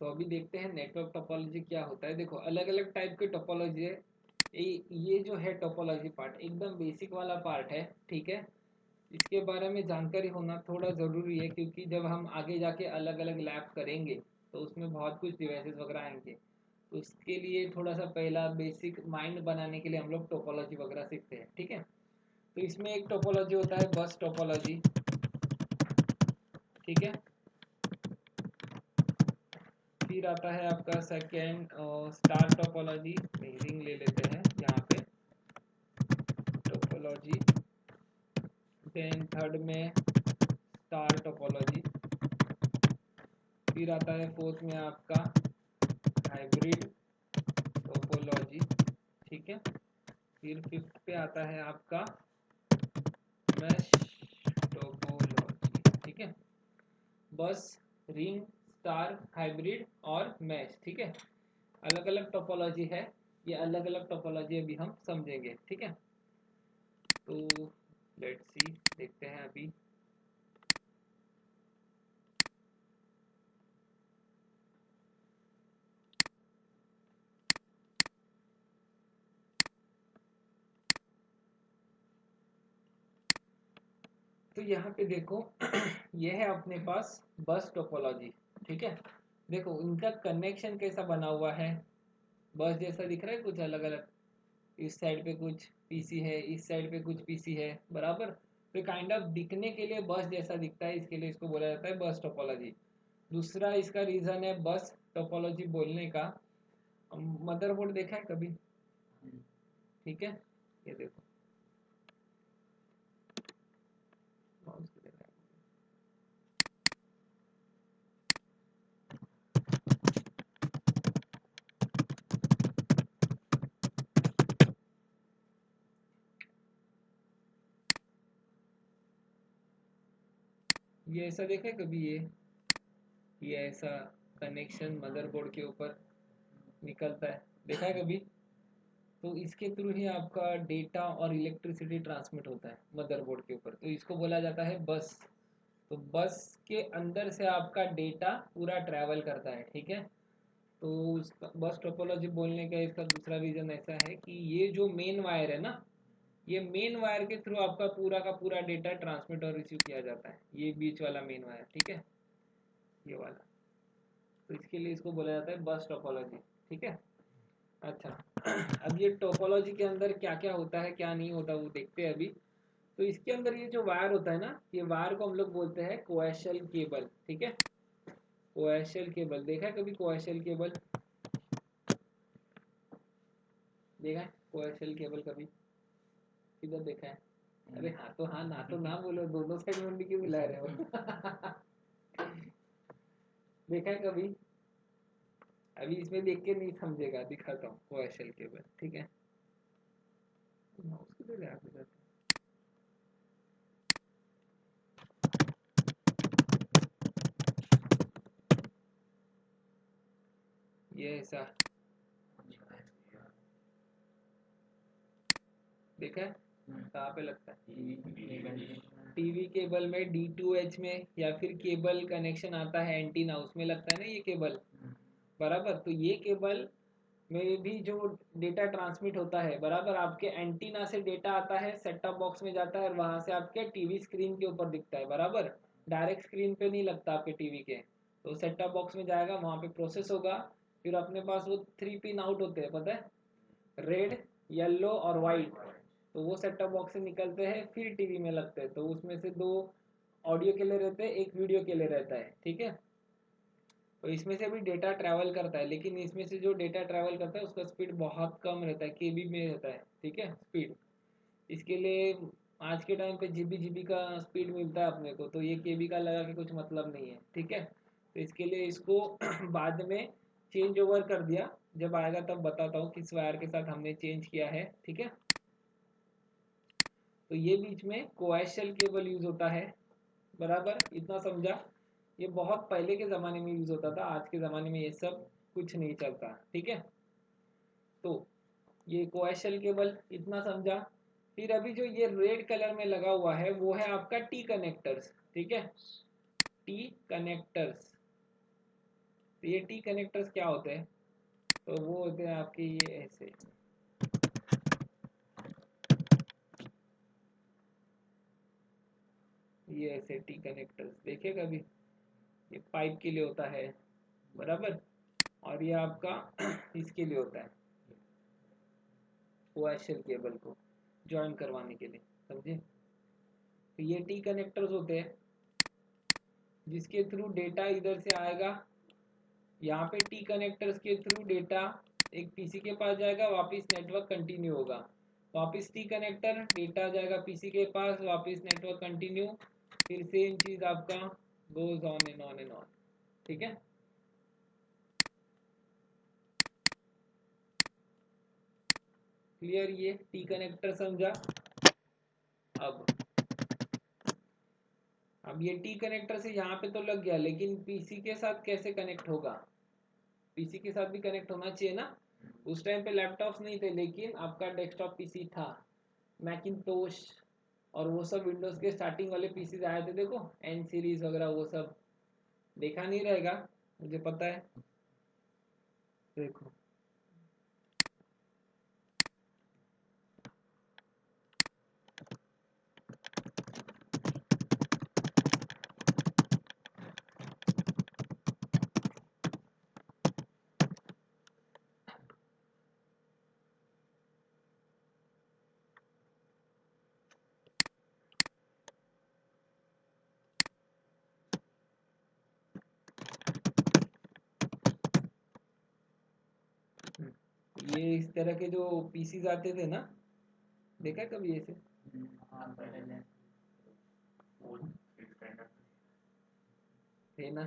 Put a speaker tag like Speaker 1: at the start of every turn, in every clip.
Speaker 1: तो अभी देखते हैं नेटवर्क टोपोलॉजी क्या होता है। देखो अलग अलग टाइप के टोपोलॉजी है। ये जो है टोपोलॉजी पार्ट एकदम बेसिक वाला पार्ट है, ठीक है। इसके बारे में जानकारी होना थोड़ा ज़रूरी है, क्योंकि जब हम आगे जाके अलग अलग लैब करेंगे तो उसमें बहुत कुछ डिवाइसेस वगैरह आएंगे। तो उसके लिए थोड़ा सा पहला बेसिक माइंड बनाने के लिए हम लोग टोपोलॉजी वगैरह सीखते हैं, ठीक है। तो इसमें एक टोपोलॉजी होता है बस टोपोलॉजी, ठीक है। फिर आता है आपका सेकेंड स्टार टोपोलॉजी, रिंग ले लेते हैं यहाँ पे टोपोलॉजी। देन थर्ड में स्टार टोपोलॉजी। फिर आता है फोर्थ में आपका हाइब्रिड टोपोलॉजी, ठीक है। फिर फिफ्थ पे आता है आपका मैश टोपोलॉजी, ठीक है। बस, रिंग, स्टार, हाइब्रिड और मैश, ठीक है। अलग अलग टोपोलॉजी है, ये अलग अलग टोपोलॉजी अभी हम समझेंगे, ठीक है। तो लेट्स सी, देखते हैं अभी। तो यहाँ पे देखो ये है अपने पास बस टोपोलॉजी, ठीक है। देखो इनका कनेक्शन कैसा बना हुआ है, बस जैसा दिख रहा है कुछ अलग अलग। इस साइड पे कुछ पीसी है, इस साइड पे कुछ पीसी है, बराबर। तो काइंड ऑफ दिखने के लिए बस जैसा दिखता है, इसके लिए इसको बोला जाता है बस टोपोलॉजी। दूसरा इसका रीज़न है बस टोपोलॉजी बोलने का, मदरबोर्ड देखा है कभी, ठीक है। ये देखो माउस को देखा है। ये ऐसा देखा है कभी, ये ऐसा कनेक्शन मदरबोर्ड के ऊपर निकलता है, देखा है कभी। तो इसके थ्रू ही आपका डेटा और इलेक्ट्रिसिटी ट्रांसमिट होता है मदरबोर्ड के ऊपर, तो इसको बोला जाता है बस। तो बस के अंदर से आपका डेटा पूरा ट्रैवल करता है, ठीक है। तो उसका बस टोपोलॉजी बोलने का इसका दूसरा रीज़न ऐसा है कि ये जो मेन वायर है ना, ये मेन वायर के थ्रू आपका पूरा का पूरा डेटा ट्रांसमिट और रिसीव किया जाता है, ये बीच वाला मेन वायर, ठीक है, ये वाला। तो इसके लिए इसको बोला जाता है बस टोपोलॉजी, ठीक है। अच्छा अब ये टोपोलॉजी के अंदर क्या क्या होता है क्या नहीं होता वो देखते हैं अभी। तो इसके अंदर ये जो वायर होता है ना, ये वायर को हम लोग बोलते हैं कोएक्सियल केबल, ठीक है। कोएक्सियल केबल देखा है कभी, कोएक्सियल केबल देखा है, कोएक्सियल केबल कभी किधर देखा है। अरे हाँ तो हाँ, ना तो ना बोलो, दोनों साइड में भी क्यों मिला रहे हो देखा है कभी। अभी इसमें देख के नहीं समझेगा, दिखाता हूँ कोएक्सियल केबल, ठीक है। माउस किधर गया आपके? ये ऐसा देखा है, कहाँ पे लगता है, टीवी केबल में D2H में, या फिर केबल कनेक्शन आता है एंटीना, उसमें लगता है ना ये केबल, बराबर। तो ये केबल में भी जो डेटा ट्रांसमिट होता है, बराबर, आपके एंटीना से डेटा आता है, सेट टॉप बॉक्स में जाता है और वहां से आपके टीवी स्क्रीन के ऊपर दिखता है, बराबर। डायरेक्ट स्क्रीन पे नहीं लगता आपके टीवी के। तो सेट टॉप बॉक्स में जाएगा, वहां पे प्रोसेस होगा। फिर अपने पास वो 3 पिन आउट होते हैं, पता है, रेड, येलो और वाइट। तो वो सेट टॉप बॉक्स से निकलते हैं, फिर टीवी में लगते हैं। तो उसमें से 2 ऑडियो के लिए रहते हैं, एक वीडियो के लिए रहता है, ठीक है। तो इसमें से भी डेटा ट्रैवल करता है, लेकिन इसमें से जो डेटा ट्रैवल करता है उसका स्पीड बहुत कम रहता है, केबी में रहता है, ठीक है, स्पीड। इसके लिए आज के टाइम पे जीबी का स्पीड मिलता है अपने को, तो ये केबी का लगा के कुछ मतलब नहीं है, ठीक है। तो इसके लिए इसको बाद में चेंज ओवर कर दिया, जब आएगा तब बताता हूँ किस वायर के साथ हमने चेंज किया है, ठीक है। तो ये बीच में कोएक्सियल केबल यूज होता है, बराबर, इतना समझा। ये बहुत पहले के ज़माने में यूज होता था, आज के ज़माने में ये सब कुछ नहीं चलता, ठीक है। तो ये कोएक्सियल केबल इतना समझा। फिर अभी जो ये रेड कलर में लगा हुआ है वो है आपका टी कनेक्टर्स, ठीक है, टी कनेक्टर्स। तो ये टी कनेक्टर्स क्या होते हैं? तो वो होते हैं आपके ये ऐसे, ये ऐसे टी कनेक्टर्स देखे कभी? ये पाइप के लिए होता है, बराबर, और ये आपका इसके लिए होता है, कोएक्सियल केबल को ज्वाइन करवाने के लिए, समझे? तो ये टी कनेक्टर्स होते हैं जिसके थ्रू डेटा इधर से आएगा, यहाँ पे टी कनेक्टर्स के थ्रू डेटा एक पीसी के पास जाएगा, वापस नेटवर्क कंटिन्यू होगा, वापस टी कनेक्टर डेटा जाएगा पीसी के पास, वापस नेटवर्क कंटिन्यू, फिर सेम चीज आपका goes on and on and on, ठीक है? क्लियर? ये टी कनेक्टर समझा? अब अब ये टी कनेक्टर से यहाँ पे तो लग गया, लेकिन पीसी के साथ कैसे कनेक्ट होगा? पीसी के साथ भी कनेक्ट होना चाहिए ना। उस टाइम पे लैपटॉप्स नहीं थे, लेकिन आपका डेस्कटॉप पीसी था, मैकिनतोश और वो सब विंडोज के स्टार्टिंग वाले पीसीज आए थे, देखो एन सीरीज वगैरह, वो सब देखा नहीं रहेगा, मुझे पता है, देखो। ये इस तरह के जो पीसीज आते थे ना, देखा कभी ऐसे? थे ना।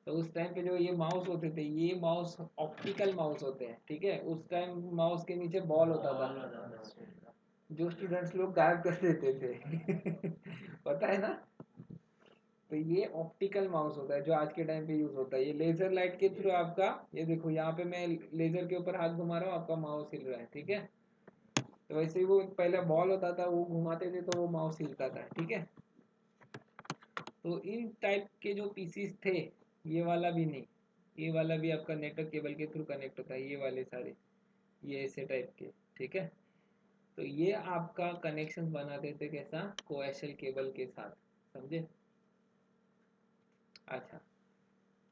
Speaker 1: तो उस टाइम पे जो ये माउस होते थे, ये माउस ऑप्टिकल माउस होते हैं, ठीक है? उस टाइम माउस के नीचे बॉल होता था, जो स्टूडेंट्स लोग गायब कर देते थे पता है ना? तो ये ऑप्टिकल माउस होता है जो आज के टाइम पे यूज होता है, ये लेजर लाइट के थ्रू आपका, ये देखो यहाँ पे मैं लेजर के ऊपर हाथ घुमा रहा हूँ, आपका माउस हिल रहा है, ठीक है? तो वैसे ही वो पहले बॉल होता था, वो घुमाते थे तो वो माउस हिलता था, ठीक है? तो इन टाइप के जो पीसीस थे, ये वाला भी नहीं, ये वाला भी आपका नेटवर्क केबल के थ्रू कनेक्ट होता है, ये वाले सारे, ये ऐसे टाइप के, ठीक है? तो ये आपका कनेक्शन बनाते थे कैसा? कोएक्सियल केबल के साथ, समझे? अच्छा,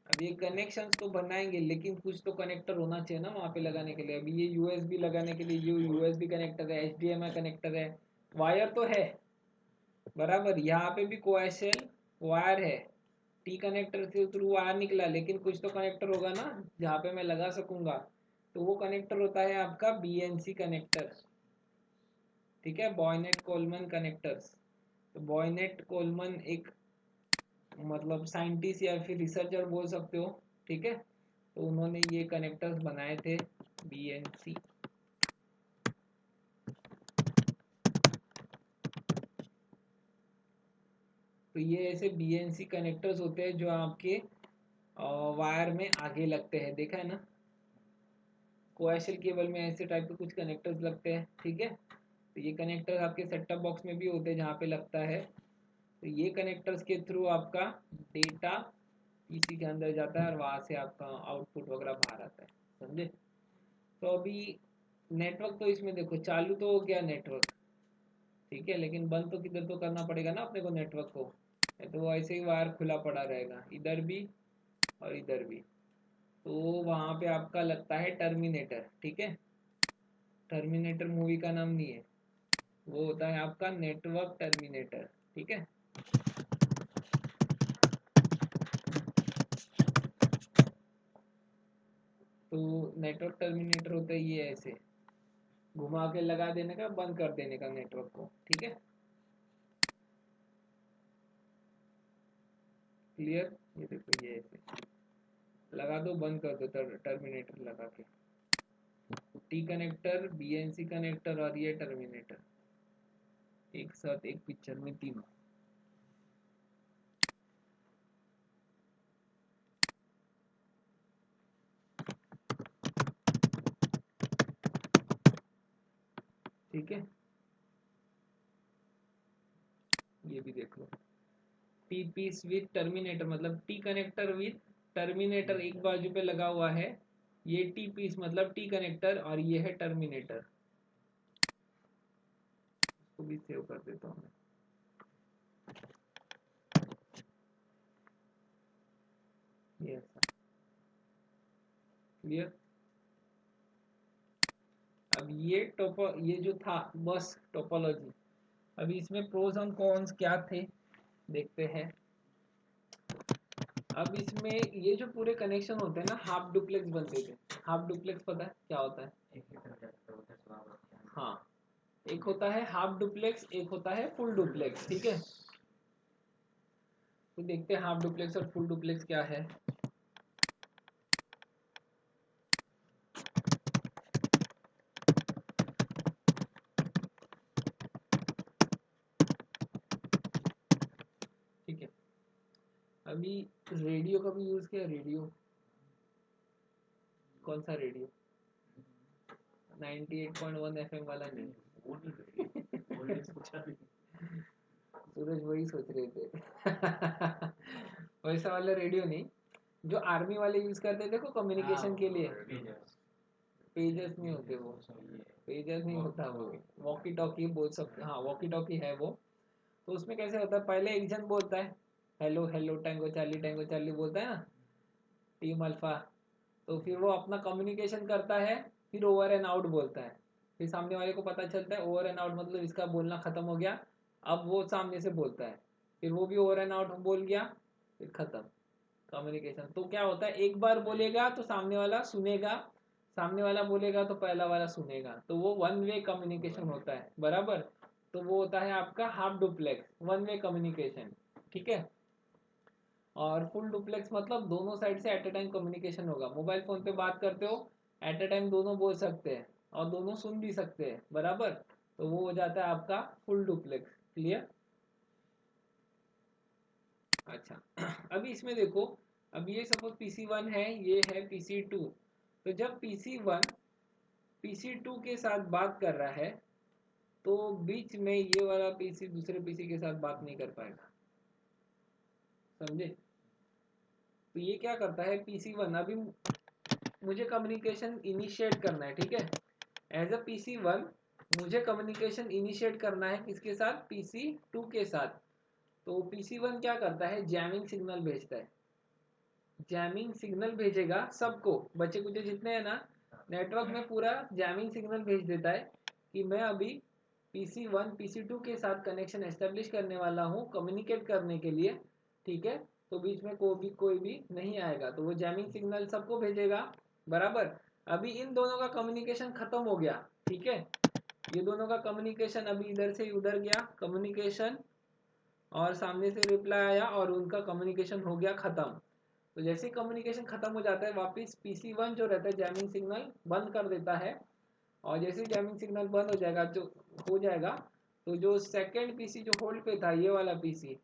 Speaker 1: अब ये कनेक्शंस तो बनाएंगे, लेकिन कुछ तो कनेक्टर होना चाहिए ना वहाँ पे लगाने के लिए। अभी ये यूएसबी लगाने के लिए ये यूएसबी कनेक्टर है, एचडीएमआई कनेक्टर है, वायर तो है, बराबर, यहाँ पे भी कोएक्सियल वायर है, टी कनेक्टर के थ्रू वायर निकला, लेकिन कुछ तो कनेक्टर होगा ना जहाँ पे मैं लगा सकूंगा, तो वो कनेक्टर होता है आपका बीएनसी कनेक्टर, ठीक है? Bayonet Coleman connectors. तो बॉयनेट कोलमन एक मतलब साइंटिस्ट या फिर रिसर्चर बोल सकते हो, ठीक है? तो उन्होंने ये कनेक्टर्स बनाए थे, बीएनसी। तो ये ऐसे बीएनसी कनेक्टर्स होते हैं जो आपके वायर में आगे लगते हैं, देखा है ना? कोएक्सियल केबल में ऐसे टाइप के कुछ कनेक्टर्स लगते हैं, ठीक है? तो ये कनेक्टर आपके सेट टॉप बॉक्स में भी होते हैं जहाँ पे लगता है। तो ये कनेक्टर्स के थ्रू आपका डेटा पीसी के अंदर जाता है और वहाँ से आपका आउटपुट वगैरह बाहर आता है, समझे? तो अभी नेटवर्क तो इसमें देखो चालू तो हो गया नेटवर्क, ठीक है, लेकिन बंद तो किधर तो करना पड़ेगा ना अपने को नेटवर्क को, नहीं तो वो ऐसे ही वायर खुला पड़ा रहेगा, इधर भी और इधर भी। तो वहाँ पे आपका लगता है टर्मिनेटर, ठीक है? टर्मिनेटर मूवी का नाम नहीं है, वो होता है आपका नेटवर्क टर्मिनेटर, ठीक है? तो नेटवर्क टर्मिनेटर होता है ये ऐसे घुमा के लगा देने का, बंद कर देने का नेटवर्क को, ठीक है? क्लियर? ये देखो ये ऐसे लगा दो, बंद कर दो, टर्मिनेटर लगा के। टी कनेक्टर, बीएनसी कनेक्टर और ये टर्मिनेटर एक साथ एक पिक्चर में तीनों, ठीक है? ये भी देख लो, टी पीस विथ टर्मिनेटर मतलब टी कनेक्टर विथ टर्मिनेटर एक बाजू पे लगा हुआ है, ये टी पीस मतलब टी कनेक्टर, और ये है टर्मिनेटर। इसको भी सेव कर देता हूँ। ये क्लियर। अब ये जो था बस टोपोलॉजी। अभी इसमें प्रोज और कॉन्स क्या थे देखते हैं। अब इसमें ये जो पूरे कनेक्शन होते हैं ना, हाफ डुप्लेक्स बनते थे। हाफ डुप्लेक्स पता है क्या होता है? हाँ, एक होता है हाफ डुप्लेक्स, एक होता है फुल डुप्लेक्स। ठीक है, तो देखते हैं हाफ डुप्लेक्स और फुल डुप्लेक्स क्या है। ठीक है, अभी रेडियो का भी यूज किया। रेडियो कौन सा रेडियो? 98.1 एफएम वाला नहीं। सूरज वही सोच रहे थे। वैसा वाला रेडियो नहीं, जो आर्मी वाले यूज करते थे कम्युनिकेशन के लिए। पेजर्स नहीं होते वो, पेजर्स नहीं होता वो, वॉकी टॉकी बोल सकते। हाँ, वॉकी टॉकी है वो। तो उसमें कैसे होता है, पहले एक जन बोलता है हेलो हेलो टैंगो चार्ली बोलता है ना, टीम अल्फा। तो फिर वो अपना कम्युनिकेशन करता है, फिर ओवर एंड आउट बोलता है। फिर सामने वाले को पता चलता है ओवर एंड आउट मतलब इसका बोलना खत्म हो गया, अब वो सामने से बोलता है, फिर वो भी ओवर एंड आउट बोल गया, फिर खत्म कम्युनिकेशन। तो क्या होता है, एक बार बोलेगा तो सामने वाला सुनेगा, सामने वाला बोलेगा तो पहला वाला सुनेगा, तो वो वन वे कम्युनिकेशन होता है। बराबर, तो वो होता है आपका half duplex, one way communication. ठीक है, और फुल डुप्लेक्स मतलब दोनों साइड से एट अ टाइम कम्युनिकेशन होगा। मोबाइल फोन पे बात करते हो, एट अ टाइम दोनों बोल सकते हैं और दोनों सुन भी सकते हैं। बराबर, तो वो हो जाता है आपका फुल डुप्लेक्स। क्लियर। अच्छा, अभी इसमें देखो, अब ये सपोज PC1 है, ये है PC2। तो जब PC1 PC2 के साथ बात कर रहा है, तो बीच में ये वाला PC दूसरे PC के साथ बात नहीं कर पाएगा। समझे? तो ये क्या करता है, PC1 अभी मुझे कम्युनिकेशन इनिशिएट करना है। ठीक है, एज अ PC1 मुझे कम्युनिकेशन इनिशिएट करना है किसके साथ, PC2 के साथ। तो PC1 क्या करता है, जैमिंग सिग्नल भेजता है। जैमिंग सिग्नल भेजेगा सबको, बच्चे कुछ जितने हैं ना नेटवर्क में, पूरा जैमिंग सिग्नल भेज देता है कि मैं अभी PC1 PC2 के साथ कनेक्शन एस्टेब्लिश करने वाला हूँ कम्युनिकेट करने के लिए। ठीक है, तो बीच में कोई भी नहीं आएगा, तो वो जैमिंग सिग्नल सबको भेजेगा। बराबर, अभी इन दोनों का कम्युनिकेशन खत्म हो गया। ठीक है, ये दोनों का कम्युनिकेशन अभी इधर से उधर गया कम्युनिकेशन, और सामने से रिप्लाई आया और उनका कम्युनिकेशन हो गया खत्म। तो जैसे कम्युनिकेशन खत्म हो जाता है, वापस PC1 जो रहता है जैमिंग सिग्नल बंद कर देता है, और जैसे ही जैमिंग सिग्नल बंद हो जाएगा, जो हो जाएगा, तो जो सेकंड PC जो होल्ड पे था, ये वाला PC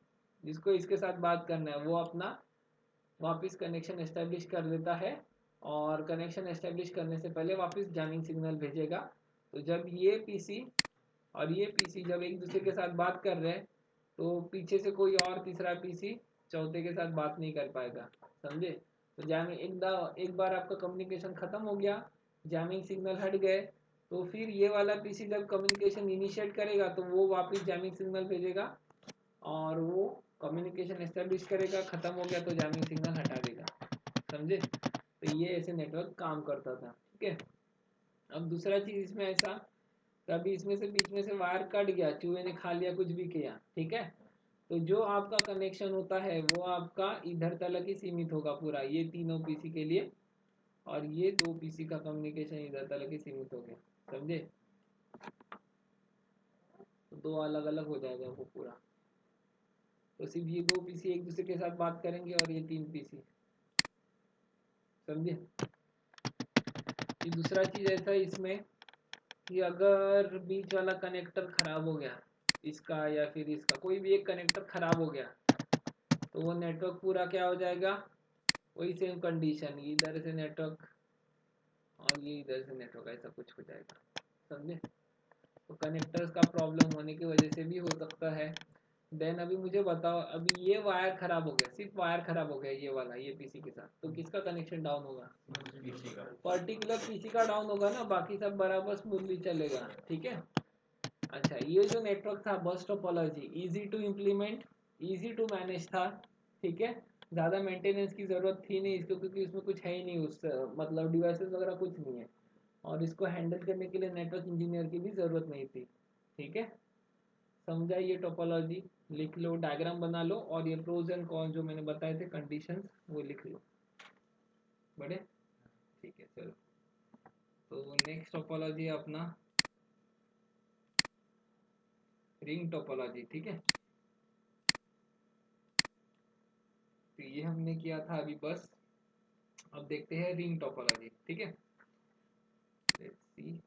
Speaker 1: जिसको इसके साथ बात करना है, वो अपना वापस कनेक्शन एस्टेब्लिश कर लेता है। और कनेक्शन एस्टेब्लिश करने से पहले वापस जैमिंग सिग्नल भेजेगा। तो जब ये PC और ये PC जब एक दूसरे के साथ बात कर रहे हैं, तो पीछे से कोई और तीसरा PC चौथे के साथ बात नहीं कर पाएगा। समझे? तो जैमिंग एक बार आपका कम्युनिकेशन खत्म हो गया, जैमिंग सिग्नल हट गए, तो फिर ये वाला PC जब कम्युनिकेशन इनिशिएट करेगा, तो वो वापस जैमिंग सिग्नल भेजेगा और वो कम्युनिकेशन एस्टेब्लिश करेगा। खत्म हो गया तो जैमिंग सिग्नल हटा देगा। समझे? तो ये ऐसे नेटवर्क काम करता था। ठीक है, अब दूसरा चीज इसमें ऐसा, कभी इसमें से बीच में से वायर कट गया, चूहे ने खा लिया, कुछ भी किया। ठीक है, तो जो आपका कनेक्शन होता है वो आपका इधर तक ही सीमित होगा पूरा, ये तीनों PC के लिए, और ये दो PC का कम्युनिकेशन इधर तक ही सीमित हो गया। समझे? तो दो अलग अलग हो जाएगा वो पूरा। तो सिर्फ ये दो PC एक दूसरे के साथ बात करेंगे और ये तीन PC। समझे? ये दूसरा चीज ऐसा है इसमें कि अगर बीच वाला कनेक्टर खराब हो गया, इसका या फिर इसका कोई भी एक कनेक्टर खराब हो गया, तो वो नेटवर्क पूरा क्या हो जाएगा, वही सेम कंडीशन, इधर से नेटवर्क और ये इधर से नेटवर्क, ऐसा कुछ हो जाएगा। समझे? तो कनेक्टर्स का प्रॉब्लम होने की वजह से भी हो सकता है, देन अभी मुझे बताओ, अभी ये वायर खराब हो गया, सिर्फ वायर खराब हो गया ये वाला, ये पीसी के साथ, तो किसका कनेक्शन डाउन होगा?
Speaker 2: पीसी का।
Speaker 1: पर्टिकुलर पीसी का डाउन होगा ना, बाकी सब बराबर स्मूथली चलेगा। ठीक है। अच्छा, ये जो नेटवर्क था bus topology, easy to implement, easy to manage था। ठीक है। ज़्यादा मेंटेनेंस की ज़रूरत थी नहीं इसको, क्योंकि उसमें कुछ है ही नहीं, उस मतलब डिवाइसेस वगैरह कुछ नहीं है, और इसको हैंडल करने के लिए नेटवर्क इंजीनियर की भी ज़रूरत नहीं थी। ठीक है। समझा ये टोपोलॉजी? लिख लो, डायग्राम बना लो, और ये प्रोज एंड कॉन जो मैंने बताए थे कंडीशंस, वो लिख लो। बड़े ठीक है, चलो। तो नेक्स्ट टोपोलॉजी है अपना रिंग टोपोलॉजी। ठीक है। तो ये हमने किया था अभी बस। अब देखते हैं रिंग टोपोलॉजी। ठीक है। Let's see.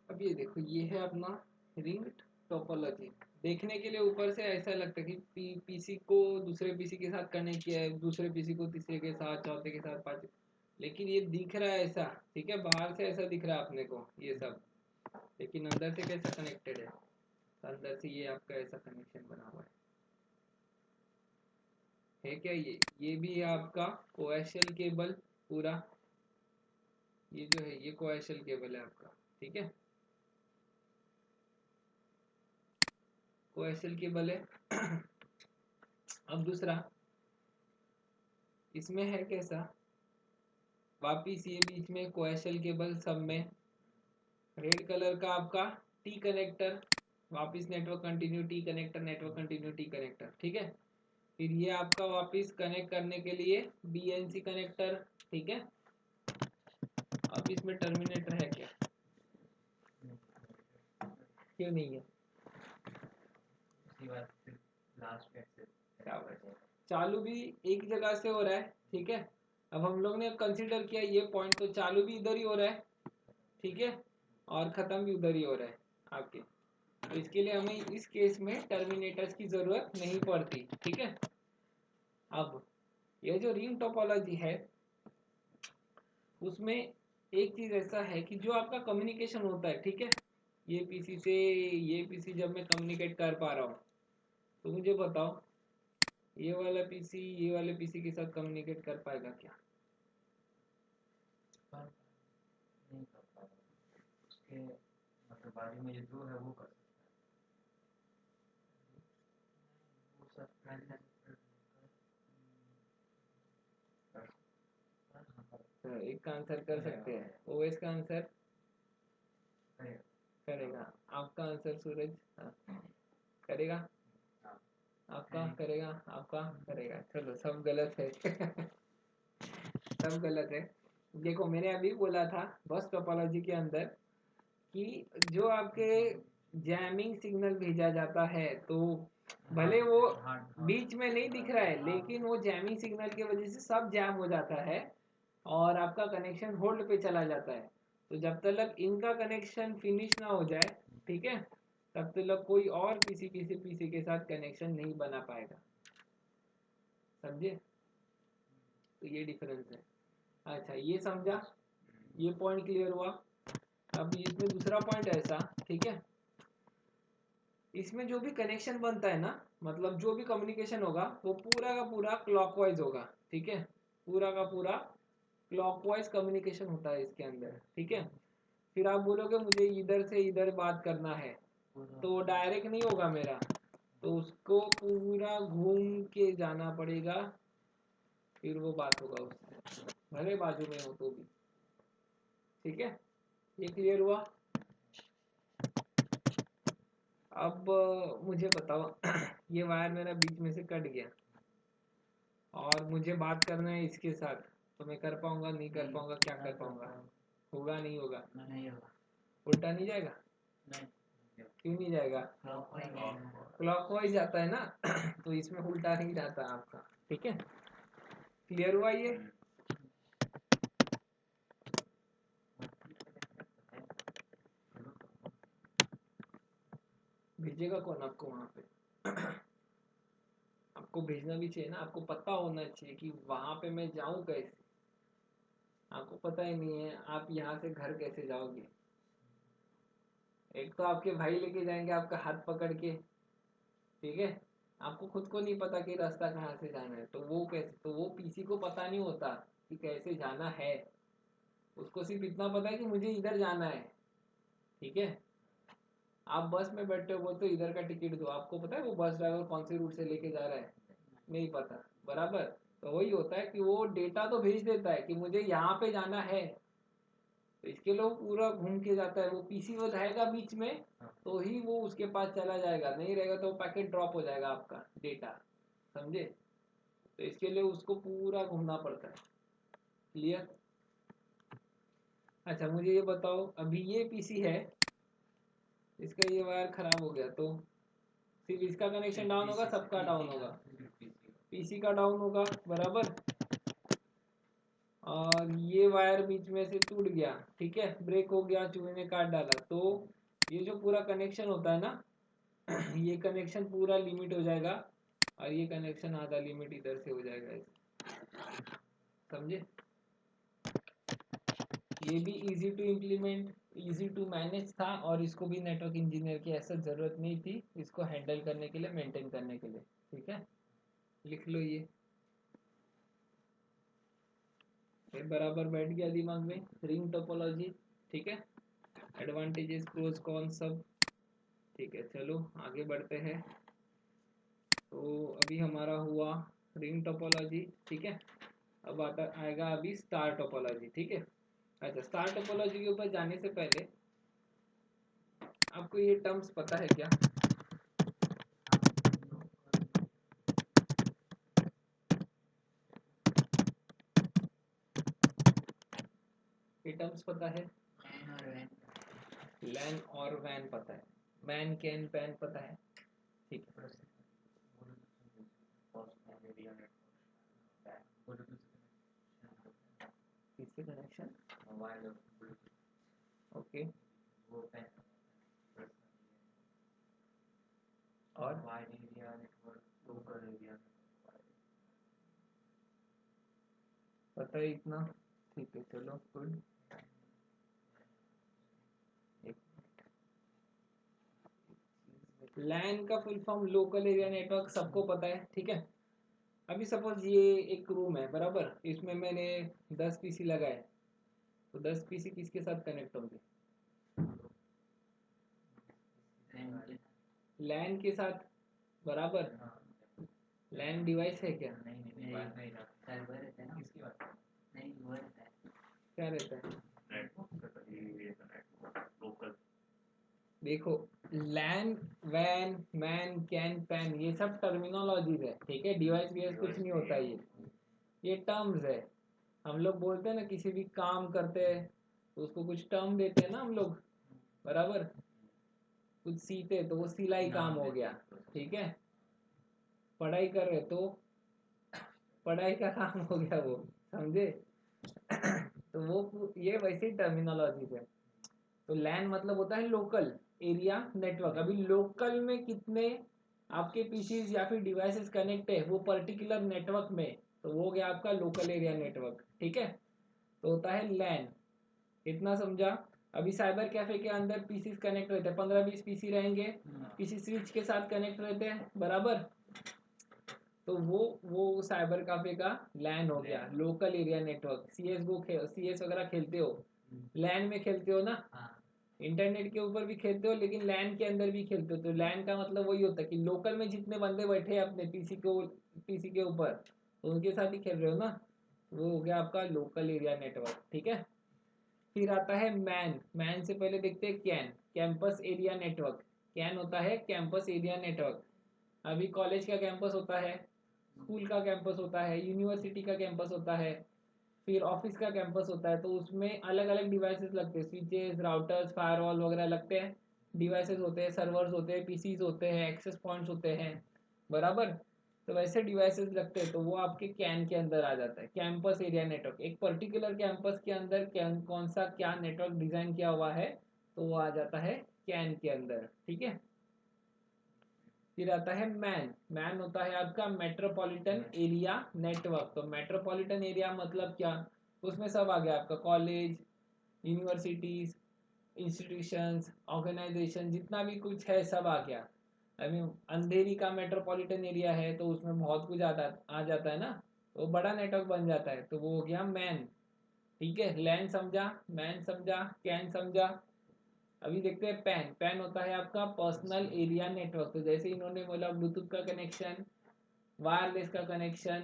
Speaker 1: अब ये देखो, ये है अपना रिंग टोपोलॉजी। देखने के लिए ऊपर से ऐसा लगता है कि पीसी को दूसरे पीसी के साथ कनेक्ट किया है, दूसरे पीसी को तीसरे के साथ, चौथे के साथ, पांचवे, लेकिन ये दिख रहा है ऐसा। ठीक है, बाहर से ऐसा दिख रहा है अपने को ये सब, लेकिन अंदर से कैसा कनेक्टेड है? अंदर से ये आपका ऐसा कनेक्शन बना हुआ है क्या? ये भी है आपका कोएक्सियल केबल पूरा। ये जो है ये कोएक्सियल केबल है आपका। ठीक है, कोएक्सियल केबल है। अब दूसरा इसमें है कैसा, वापिस ये बीच में कोएक्सियल केबल, सब में रेड कलर का आपका टी कनेक्टर, वापिस network continue T connector, network continue T connector. ठीक है। फिर ये आपका वापिस कनेक्ट करने के लिए बीएनसी कनेक्टर। ठीक है। अब इसमें टर्मिनेटर है क्या? क्यों नहीं है?
Speaker 2: लास्ट में
Speaker 1: चालू भी एक जगह से हो रहा है। ठीक है। अब हम लोग ने कंसीडर किया ये पॉइंट, तो चालू भी इधर ही हो रहा है। ठीक है। और ख़त्म भी उधर ही हो रहा है आपके, तो इसके लिए हमें इस केस में टर्मिनेटर्स की ज़रूरत नहीं पड़ती। ठीक है। अब ये जो रिंग टोपोलॉजी है, उसमें एक चीज़ ऐसा है कि जो आपका कम्युनिकेशन होता है, ठीक है, ये पीसी से ये पीसी जब मैं कम्युनिकेट कर पा रहा हूँ, तो मुझे बताओ ये वाला पीसी ये वाले पीसी के साथ कम्युनिकेट कर पाएगा क्या?
Speaker 2: नहीं कर पाएगा, उसके मतलब बाजू में जो है वो कर सकता है, वो सब मैंने
Speaker 1: तो एक का आंसर कर सकते हैं, ओएस का आंसर करेगा। आपका आंसर सूरज? हाँ, करेगा। आपका करेगा, आपका करेगा। चलो, सब गलत है। सब गलत है। देखो, मैंने अभी बोला था बस टोपोलॉजी के अंदर कि जो आपके जैमिंग सिग्नल भेजा जाता है, तो भले वो बीच में नहीं दिख रहा है, लेकिन वो जैमिंग सिग्नल की वजह से सब जैम हो जाता है और आपका कनेक्शन होल्ड पे चला जाता है। तो जब तक इनका कनेक्शन फिनिश ना हो जाए, ठीक है, तब तक कोई और किसी पीसी के साथ कनेक्शन नहीं बना पाएगा। समझे? तो ये डिफरेंस है। अच्छा, ये समझा? ये पॉइंट क्लियर हुआ? अब इसमें दूसरा पॉइंट ऐसा, ठीक है, इसमें जो भी कनेक्शन बनता है ना, मतलब जो भी कम्युनिकेशन होगा, वो पूरा का पूरा क्लॉकवाइज होगा। ठीक है, पूरा का पूरा क्लॉकवाइज कम्युनिकेशन होता है इसके अंदर। ठीक है। फिर आप बोलोगे मुझे इधर से इधर बात करना है, तो डायरेक्ट नहीं होगा मेरा, तो उसको पूरा घूम के जाना पड़ेगा, फिर वो बात होगा उससे, भले बाजू में हो तो भी। ठीक है, ये क्लियर हुआ? अब मुझे बताओ, ये वायर मेरा बीच में से कट गया और मुझे बात करना है इसके साथ, तो मैं कर पाऊंगा नहीं कर पाऊंगा, क्या कर पाऊंगा? होगा नहीं होगा?
Speaker 2: नहीं होगा,
Speaker 1: उल्टा नहीं जाएगा?
Speaker 2: नहीं
Speaker 1: क्यों नहीं जाएगा? क्लॉकवाइज जाता है ना। तो इसमें उल्टा नहीं जाता आपका। ठीक है, क्लियर हुआ ये? भेजेगा कौन आपको वहां पे? आपको आपको भेजना भी चाहिए ना, आपको पता होना चाहिए कि वहां पे मैं जाऊं कैसे। आपको पता ही नहीं है आप यहाँ से घर कैसे जाओगे। एक तो आपके भाई लेके जाएंगे आपका हाथ पकड़ के, ठीक है। आपको खुद को नहीं पता कि रास्ता कहाँ से जाना है, तो वो कैसे, तो वो पीसी को पता नहीं होता कि कैसे जाना है। उसको सिर्फ इतना पता है कि मुझे इधर जाना है, ठीक है। आप बस में बैठे हो, बोलते हो इधर का टिकट दो, आपको पता है वो बस ड्राइवर कौन से रूट से लेके जा रहा है? नहीं पता, बराबर। तो वही होता है कि वो डेटा तो भेज देता है कि मुझे यहाँ पे जाना है, तो इसके लिए वो पूरा घूम के जाता है। वो पीसी वो रहेगा बीच में तो ही वो उसके पास चला जाएगा, नहीं रहेगा तो पैकेट ड्रॉप हो जाएगा आपका डेटा, समझे। तो इसके लिए उसको पूरा घूमना पड़ता है। क्लियर? अच्छा मुझे ये बताओ, अभी ये पीसी है, इसका ये वायर खराब हो गया तो सिर्फ इसका कनेक्शन डाउन होगा, सबका डाउन होगा? पीसी का डाउन होगा, बराबर। और ये वायर बीच में से टूट गया, ठीक है, ब्रेक हो गया, चूहे ने काट डाला, तो ये जो पूरा कनेक्शन होता है ना ये कनेक्शन पूरा लिमिट हो जाएगा, और ये कनेक्शन आधा लिमिट इधर से हो जाएगा, समझे। ये भी easy to implement, easy to manage था, और इसको भी नेटवर्क इंजीनियर की ऐसा ज़रूरत नहीं थी इसको हैंडल करने के लिए, मेंटेन करने के लिए, ठीक है। लिख लो ये, फिर बराबर बैठ गया दिमाग में, रिंग टोपोलॉजी, ठीक है। एडवांटेजेस, प्रोज, कॉन सब, ठीक है। चलो आगे बढ़ते हैं। तो अभी हमारा हुआ रिंग टोपोलॉजी, ठीक है। अब आता आएगा अभी स्टार टोपोलॉजी, ठीक है। अच्छा, स्टार टोपोलॉजी के ऊपर जाने से पहले आपको ये टर्म्स पता है क्या? ये टर्म्स पता है? लैन और वैन पता है, मैन कैन पैन पता है, ठीक है। किससे कनेक्शन? ओके। और
Speaker 2: wide area network, local area
Speaker 1: पता है इतना, ठीक है, चलो गुड। लैन का full form local area network, सबको पता है, ठीक है। अभी सपोज ये एक रूम है, बराबर, इसमें मैंने 10 पीसी लगाए, तो 10 पीसी किसके साथ कनेक्ट होंगे? लैन के साथ, बराबर। लैन डिवाइस है क्या? क्या रहता है? देखो, लैन, वैन, मैन, कैन, पैन, ये सब टर्मिनोलॉजीज है, ठीक है। डिवाइस विवाइस कुछ नहीं होता, ये टर्म्स है। हम लोग बोलते हैं ना, किसी भी काम करते हैं तो उसको कुछ टर्म देते हैं ना हम लोग, बराबर। कुछ सीते तो वो सिलाई काम हो गया, ठीक है। पढ़ाई कर रहे तो पढ़ाई का काम हो गया वो, समझे। तो वो ये वैसे ही टर्मिनोलॉजीज है। तो लैन मतलब होता है लोकल एरिया नेटवर्क। अभी लोकल में कितने आपके पीसीज या फिर डिवाइसेस कनेक्ट है वो पर्टिकुलर नेटवर्क में, तो वो हो गया आपका लोकल एरिया नेटवर्क, ठीक है। तो होता है लैन, इतना समझा। अभी साइबर कैफे के अंदर पीसीज कनेक्ट रहते हैं, 15-20 पीसी रहेंगे, किसी स्विच के साथ कनेक्ट रहते हैं, बराबर। तो वो साइबर कैफे का लैन हो गया, लोकल एरिया नेटवर्क। सीएस वगैरह खेलते हो, लैन में खेलते हो ना, इंटरनेट के ऊपर भी खेलते हो लेकिन लैन के अंदर भी खेलते हो। तो लैन का मतलब वही होता है कि लोकल में जितने बंदे बैठे हैं अपने पीसी के ऊपर, तो उनके साथ ही खेल रहे हो ना, वो हो गया आपका लोकल एरिया नेटवर्क, ठीक है। फिर आता है मैन। मैन से पहले देखते हैं can, campus area network. Can होता है कैंपस एरिया नेटवर्क। अभी कॉलेज का कैंपस होता है, स्कूल का कैंपस होता है, यूनिवर्सिटी का कैंपस होता है, फिर ऑफिस का कैंपस होता है। तो उसमें अलग अलग डिवाइसेस लगते हैं, स्विचेस, राउटर्स, फायरवॉल वगैरह लगते हैं, डिवाइसेस होते हैं, सर्वर्स होते हैं, पीसीज होते हैं, एक्सेस पॉइंट्स होते हैं, बराबर। तो वैसे डिवाइसेस लगते हैं, तो वो आपके कैन के अंदर आ जाता है, कैंपस एरिया नेटवर्क। एक पर्टिकुलर कैंपस के अंदर कौन सा क्या नेटवर्क डिजाइन किया हुआ है, तो वो आ जाता है कैन के अंदर, ठीक है। फिर आता है मैन। मैन होता है आपका मेट्रोपॉलिटन एरिया नेटवर्क। तो मेट्रोपॉलिटन एरिया मतलब क्या, उसमें सब आ गया आपका, कॉलेज, यूनिवर्सिटीज, इंस्टीट्यूशंस, ऑर्गेनाइजेशन, जितना भी कुछ है सब आ गया। आई मीन अंधेरी का मेट्रोपॉलिटन एरिया है तो उसमें बहुत कुछ आ जाता है ना, तो बड़ा नेटवर्क बन जाता है, तो वो हो गया मैन। ठीक है, लैन समझा, मैन समझा, कैन समझा। अभी देखते हैं पैन। पैन होता है आपका पर्सनल एरिया नेटवर्क। तो जैसे इन्होंने बोला ब्लूटूथ का कनेक्शन, वायरलेस का कनेक्शन,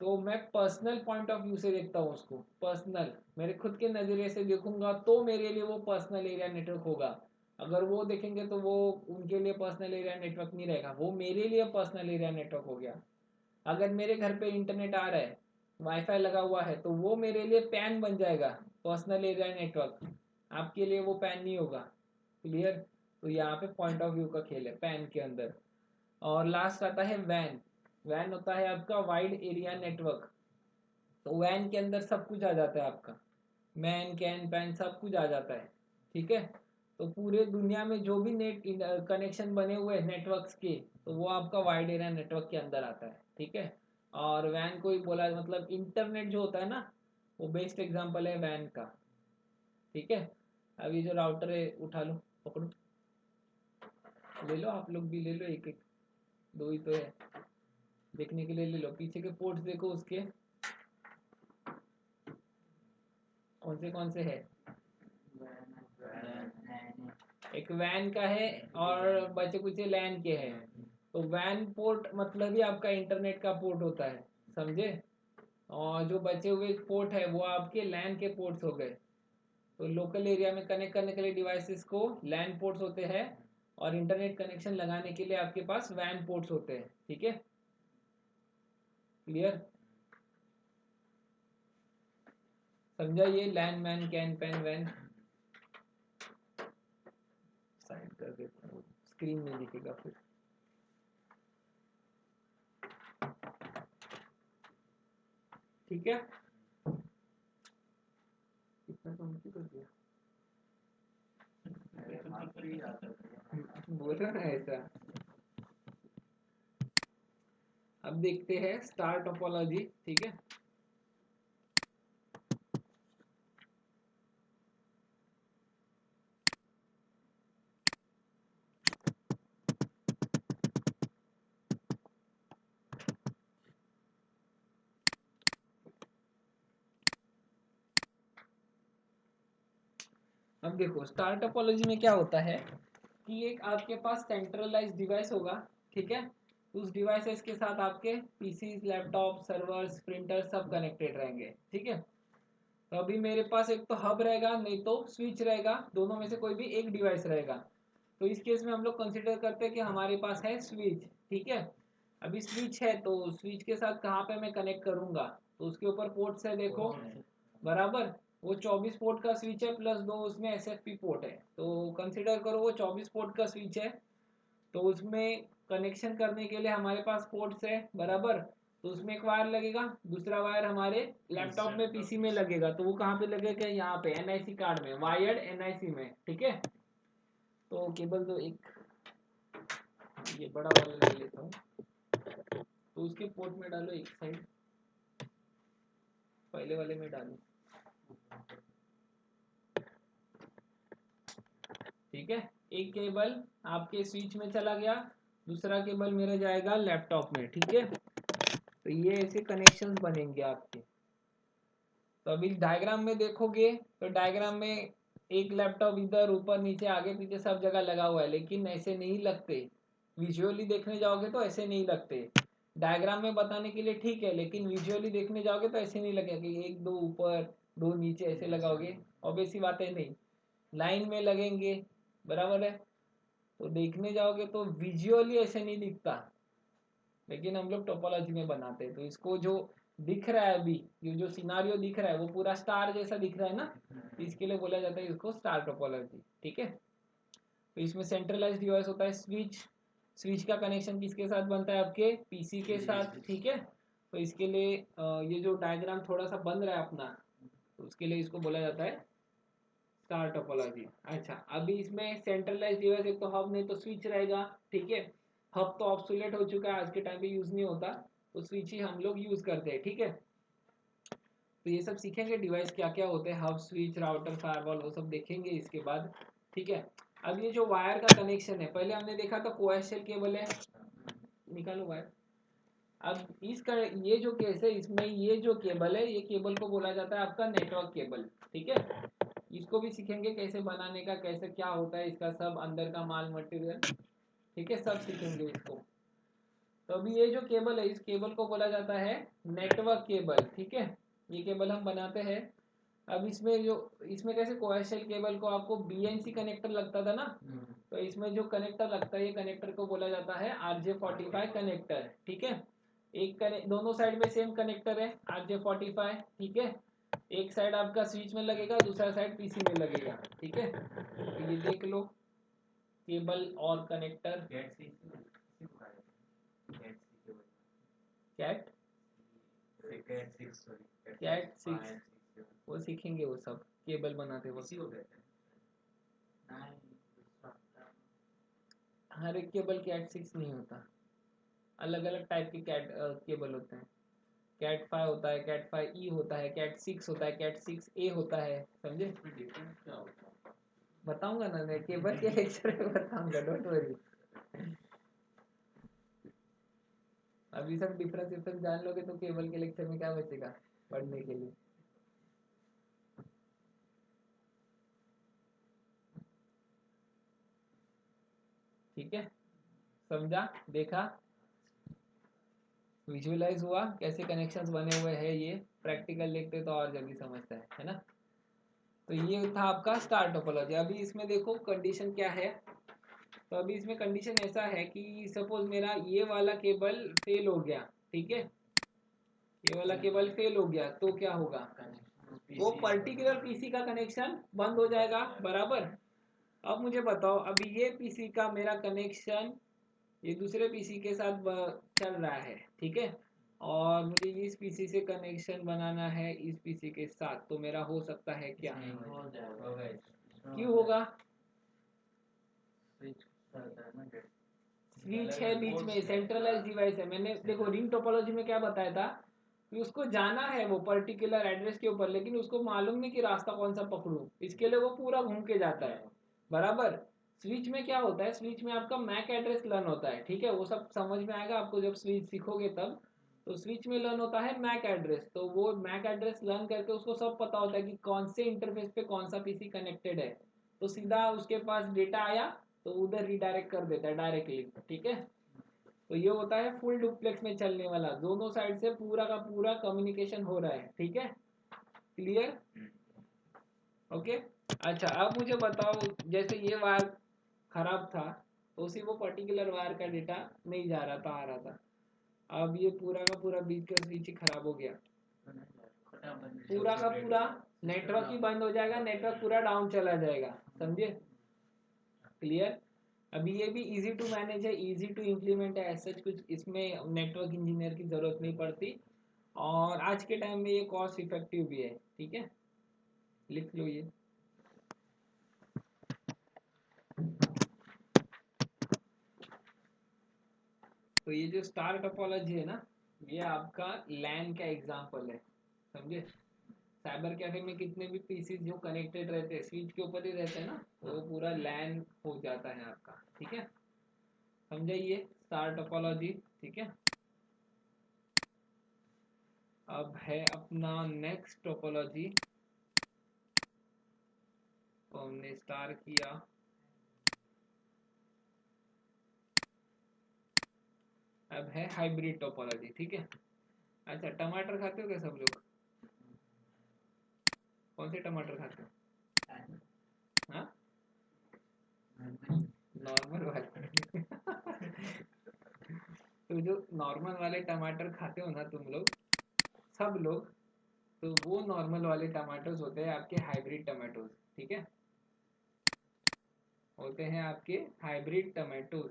Speaker 1: तो मैं पर्सनल पॉइंट ऑफ व्यू से देखता हूँ उसको। पर्सनल, मेरे खुद के नज़रिए से देखूंगा तो मेरे लिए वो पर्सनल एरिया नेटवर्क होगा। अगर वो देखेंगे तो वो उनके लिए पर्सनल एरिया नेटवर्क नहीं रहेगा, वो मेरे लिए पर्सनल एरिया नेटवर्क हो गया। अगर मेरे घर पे इंटरनेट आ रहा है, वाईफाई लगा हुआ है, तो वो मेरे लिए पैन बन जाएगा, पर्सनल एरिया नेटवर्क। आपके लिए वो पैन नहीं होगा। क्लियर। तो यहाँ पे पॉइंट ऑफ व्यू का खेल है पैन के अंदर। और लास्ट आता है वैन। वैन होता है आपका वाइड एरिया नेटवर्क। तो वैन के अंदर सब कुछ आ जाता है आपका, मैन कैन पैन सब कुछ आ जाता है। ठीक है, तो पूरे दुनिया में जो भी नेट कनेक्शन बने हुए हैं नेटवर्क्स के, तो वो आपका वाइड एरिया नेटवर्क के अंदर आता है। ठीक है, और वैन को ही बोला, मतलब इंटरनेट जो होता है ना, वो बेस्ट एग्जांपल है वैन का। ठीक है, अभी जो राउटर है उठा लो, पकड़ो, ले लो, आप लोग भी ले लो, एक एक, दो ही तो है, देखने के लिए ले लो। पीछे के पोर्ट्स देखो उसके कौन से है। एक वैन का है और बचे कुछ लैन के हैं। तो वैन पोर्ट मतलब ही आपका इंटरनेट का पोर्ट होता है, समझे। और जो बचे हुए पोर्ट है वो आपके लैन के पोर्ट्स हो गए। तो लोकल एरिया में कनेक्ट करने के लिए डिवाइसेस को लैन पोर्ट्स होते हैं, और इंटरनेट कनेक्शन लगाने के लिए आपके पास वैन पोर्ट्स होते हैं। ठीक है, क्लियर, समझा ये लैन मैन कैन पैन वैन। साइड कर देता हूँ, स्क्रीन में दिखेगा फिर। ठीक है, कितना कम कर दिया, बोला ना ऐसा। अब देखते हैं स्टार टोपोलॉजी। ठीक है, अब देखो स्टार टोपोलॉजी में क्या होता है कि एक आपके पास सेंट्रलाइज डिवाइस होगा। ठीक है, उस डिवाइसेस के साथ आपके पीसी, लैपटॉप, सर्वर्स, प्रिंटर सब कनेक्टेड रहेंगे। ठीक है, तो अभी मेरे पास एक तो हब रहेगा, नहीं तो स्विच रहेगा, दोनों में से कोई भी एक डिवाइस रहेगा। तो इस केस में हम लोग कंसिडर करते हैं कि हमारे पास है स्विच। ठीक है, अभी स्विच है तो स्विच के साथ कहाँ पे मैं कनेक्ट करूंगा, तो उसके ऊपर पोर्ट्स है देखो, बराबर। वो 24 पोर्ट का स्विच है, प्लस दो उसमें एसएफपी पोर्ट है, तो कंसिडर करो वो 24 पोर्ट का स्विच है। तो उसमें कनेक्शन करने के लिए हमारे पास पोर्ट्स है, बराबर। तो उसमें एक वायर लगेगा, दूसरा वायर हमारे लैपटॉप में, पीसी में लगेगा। तो वो कहाँ पे लगेगा, यहाँ पे एनआईसी कार्ड में, वायर्ड एनआईसी में। ठीक है, तो केबल दो एक, ये बड़ा वाला ले लेता हूँ, तो उसके पोर्ट में डालो एक साइड, पहले वाले में डालो। ठीक है, एक केबल आपके स्विच में चला गया, दूसरा केबल मेरा जाएगा लैपटॉप में। ठीक है, तो ये ऐसे कनेक्शंस बनेंगे आपके। तो अभी डायग्राम में देखोगे तो डायग्राम में एक लैपटॉप इधर ऊपर नीचे आगे पीछे सब जगह लगा हुआ है, लेकिन ऐसे नहीं लगते। विजुअली देखने जाओगे तो ऐसे नहीं लगते। डायग्राम में बताने के लिए ठीक है, लेकिन विजुअली देखने जाओगे तो ऐसे नहीं लगेगा कि एक दो ऊपर दो नीचे ऐसे लगाओगे। ऑब्वियस सी बात है, नहीं, लाइन में लगेंगे, बराबर है। तो देखने जाओगे तो विजुअली ऐसे नहीं दिखता, लेकिन हम लोग टोपोलॉजी में बनाते हैं। तो इसको जो दिख रहा है अभी, ये जो सिनारियो दिख रहा है वो पूरा स्टार जैसा दिख रहा है ना, तो इसके लिए बोला जाता है इसको स्टार टोपोलॉजी। ठीक है, तो इसमें सेंट्रलाइज डिवाइस होता है स्विच। स्विच का कनेक्शन किसके साथ बनता है, आपके पीसी के साथ। ठीक है, तो इसके लिए ये जो डायग्राम थोड़ा सा बन रहा है अपना, तो उसके लिए इसको बोला जाता है स्टार टोपोलॉजी। अच्छा, अभी इसमें सेंट्रलाइज डिवाइस एक तो हब नहीं तो स्विच रहेगा। ठीक है, हब तो ऑब्सोलेट हो चुका है, आज के टाइम पे यूज नहीं होता, तो स्विच ही हम लोग यूज करते हैं, ठीक है। तो ये सब सीखेंगे डिवाइस क्या क्या होते हैं, हब, स्विच, राउटर, फायरवॉल, वो सब देखेंगे इसके बाद, ठीक है। अब ये जो वायर का कनेक्शन है, पहले हमने देखा था कोएक्सियल केबल है, निकालो वायर। अब ये जो केस है, इसमें ये जो केबल है, ये केबल को बोला जाता है आपका नेटवर्क केबल, ठीक है। इसको भी सीखेंगे कैसे बनाने का, कैसे क्या होता है इसका, सब अंदर का माल मटेरियल, ठीक है, सब सीखेंगे इसको। तो अभी ये जो केबल है, इस केबल को बोला जाता है नेटवर्क केबल, ठीक है। ये केबल हम बनाते हैं। अब इसमें कैसे कोएक्सियल केबल को आपको बीएनसी कनेक्टर लगता था ना, तो इसमें जो कनेक्टर लगता है, ये कनेक्टर को बोला जाता है RJ45 कनेक्टर, ठीक है। दोनों साइड में सेम कनेक्टर है RJ45, ठीक है। एक साइड आपका स्विच में लगेगा, दूसरा साइड पीसी में लगेगा, ठीक है। तो ये देख लो केबल और कनेक्टर। कैट कैट 6 वो सीखेंगे, वो सब केबल बनाते वक्त। हर एक केबल कैट 6 नहीं होता, अलग अलग टाइप के केबल होते हैं। कैट 5 होता है, कैट 5E होता है, कैट 6 होता है, कैट 6A होता है, समझे। बताऊंगा ना मैं, केबल के लेक्चर में बताऊंगा, डोंट वरी। अभी सब डिफरेंस जान लोगे तो केबल के लेक्चर में क्या बचेगा पढ़ने के लिए। ठीक है, समझा, देखा, विजुअलाइज हुआ कैसे कनेक्शंस बने हुए हैं, ये प्रैक्टिकल देखते तो और जल्दी समझता है ना। तो ये था आपका स्टार टोपोलॉजी। अभी इसमें देखो कंडीशन क्या है। तो अभी इसमें कंडीशन ऐसा है कि सपोज मेरा ये वाला केबल फेल हो गया, ठीक है, ये वाला केबल फेल हो गया, तो क्या होगा, वो पर्टिकुलर पीसी का कनेक्शन बंद हो जाएगा, बराबर। अब मुझे बताओ, अभी ये पीसी का मेरा कनेक्शन ये दूसरे पीसी के साथ चल रहा है, ठीक है, और मुझे इस पीसी से कनेक्शन बनाना है इस पीसी के साथ, तो मेरा हो सकता है क्या, क्यों होगा, स्विच है बीच में, सेंट्रलाइज डिवाइस है। मैंने देखो रिंग टोपोलॉजी में क्या बताया था कि उसको जाना है वो पर्टिकुलर एड्रेस के ऊपर, लेकिन उसको मालूम नहीं कि रास्ता कौन सा पकड़ूं, इसके लिए वो पूरा घूम के जाता है, बराबर। स्विच में क्या होता है, स्विच में आपका मैक एड्रेस लर्न होता है, ठीक है, वो सब समझ में आएगा आपको जब स्विच सीखोगे तब। तो स्विच में लर्न होता है मैक एड्रेस, तो वो मैक एड्रेस लर्न करके उसको सब पता होता है कि कौन से इंटरफेस पे कौन सा पीसी कनेक्टेड है, तो सीधा उसके पास डेटा आया तो उधर रिडायरेक्ट कर देता है डायरेक्टली, ठीक है। तो ये होता है फुल डुप्लेक्स में चलने वाला, दोनों साइड से पूरा का पूरा कम्युनिकेशन हो रहा है, ठीक है, क्लियर, ओके। अच्छा, अब मुझे बताओ, जैसे ये वायर खराब था, तो उसी वो पर्टिकुलर वायर का डेटा नहीं जा रहा था, आ रहा था। अब ये पूरा का पूरा बीच का स्विच ही खराब हो गया, पूरा का पूरा नेटवर्क ही बंद हो जाएगा, नेटवर्क पूरा डाउन चला जाएगा, समझे, क्लियर। अभी ये भी इजी टू मैनेज है, इजी टू इम्प्लीमेंट है, ऐसा कुछ इसमें नेटवर्क इंजीनियर की जरूरत नहीं पड़ती, और आज के टाइम में ये कॉस्ट इफेक्टिव भी है, ठीक है, लिख लो ये। तो ये जो स्टार टोपोलॉजी है ना, ये आपका लैन का एग्जांपल है, समझे। साइबर कैफे में कितने भी पीसी जो कनेक्टेड रहते हैं स्विच के ऊपर ही रहते हैं ना, तो वो पूरा लैन हो जाता है आपका, ठीक है, समझाइए स्टार टोपोलॉजी, ठीक है। अब है अपना नेक्स्ट टोपोलॉजी, तो हमने स्टार किया। अब है हाइब्रिड टोपोलॉजी, ठीक है। अच्छा, टमाटर खाते हो क्या सब लोग, कौन से टमाटर खाते हो, हाँ, नॉर्मल वाले तो जो नॉर्मल वाले टमाटर खाते हो ना तुम लोग, सब लोग, तो वो नॉर्मल वाले टमाटोज होते हैं आपके हाइब्रिड टमाटोज, ठीक है, होते हैं आपके हाइब्रिड टमाटोज।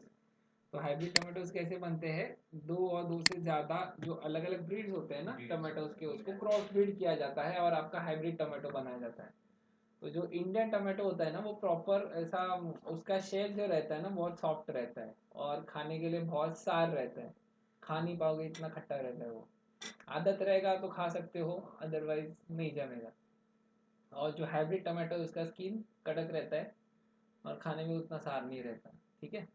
Speaker 1: तो हाइब्रिड टमाटोज कैसे बनते हैं, दो और दो से ज्यादा जो अलग अलग ब्रीड्स होते हैं ना टमाटोज के, उसको क्रॉस ब्रीड किया जाता है और आपका हाइब्रिड टमाटो बनाया जाता है। तो जो इंडियन टमाटो होता है ना वो प्रॉपर ऐसा, उसका शेप जो रहता है ना बहुत सॉफ्ट रहता है और खाने के लिए बहुत सार रहता है। खा नहीं पाओगे, इतना खट्टा रहता है वो। आदत रहेगा तो खा सकते हो, अदरवाइज नहीं जमेगा। और जो हाइब्रिड टमाटो है उसका स्किन कड़क रहता है और खाने में उतना सार नहीं रहता। ठीक है,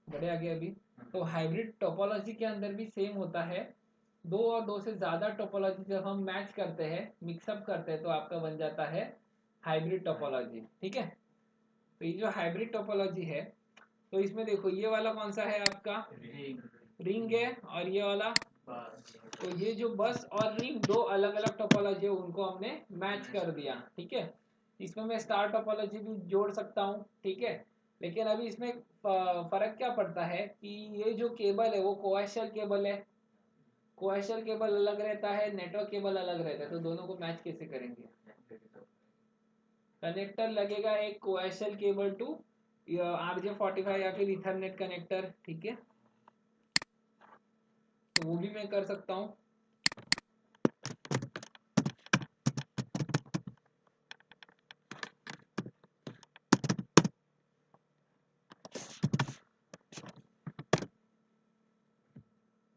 Speaker 1: बढ़िया गया अभी। तो हाइब्रिड टोपोलॉजी के अंदर भी सेम होता है। दो और दो से ज़्यादा टोपोलॉजी जब हम मैच करते हैं, मिक्सअप करते हैं, तो आपका बन जाता है हाइब्रिड टोपोलॉजी। ठीक है, तो ये जो हाइब्रिड टोपोलॉजी है, तो इसमें देखो ये वाला कौन सा है आपका, रिंग है, और ये वाला, तो ये जो बस और रिंग दो अलग अलग टोपोलॉजी है, उनको हमने मैच कर दिया। ठीक है, इसमें मैं स्टार टोपोलॉजी भी जोड़ सकता हूँ। ठीक है, लेकिन अभी इसमें फर्क क्या पड़ता है कि ये जो केबल है वो कोएक्सियल केबल है। कोएक्सियल केबल अलग रहता है, नेटवर्क केबल अलग रहता है, तो दोनों को मैच कैसे करेंगे। कनेक्टर लगेगा एक कोएक्सियल केबल टू RJ45 या फिर इथरनेट कनेक्टर। ठीक है, तो वो भी मैं कर सकता हूँ।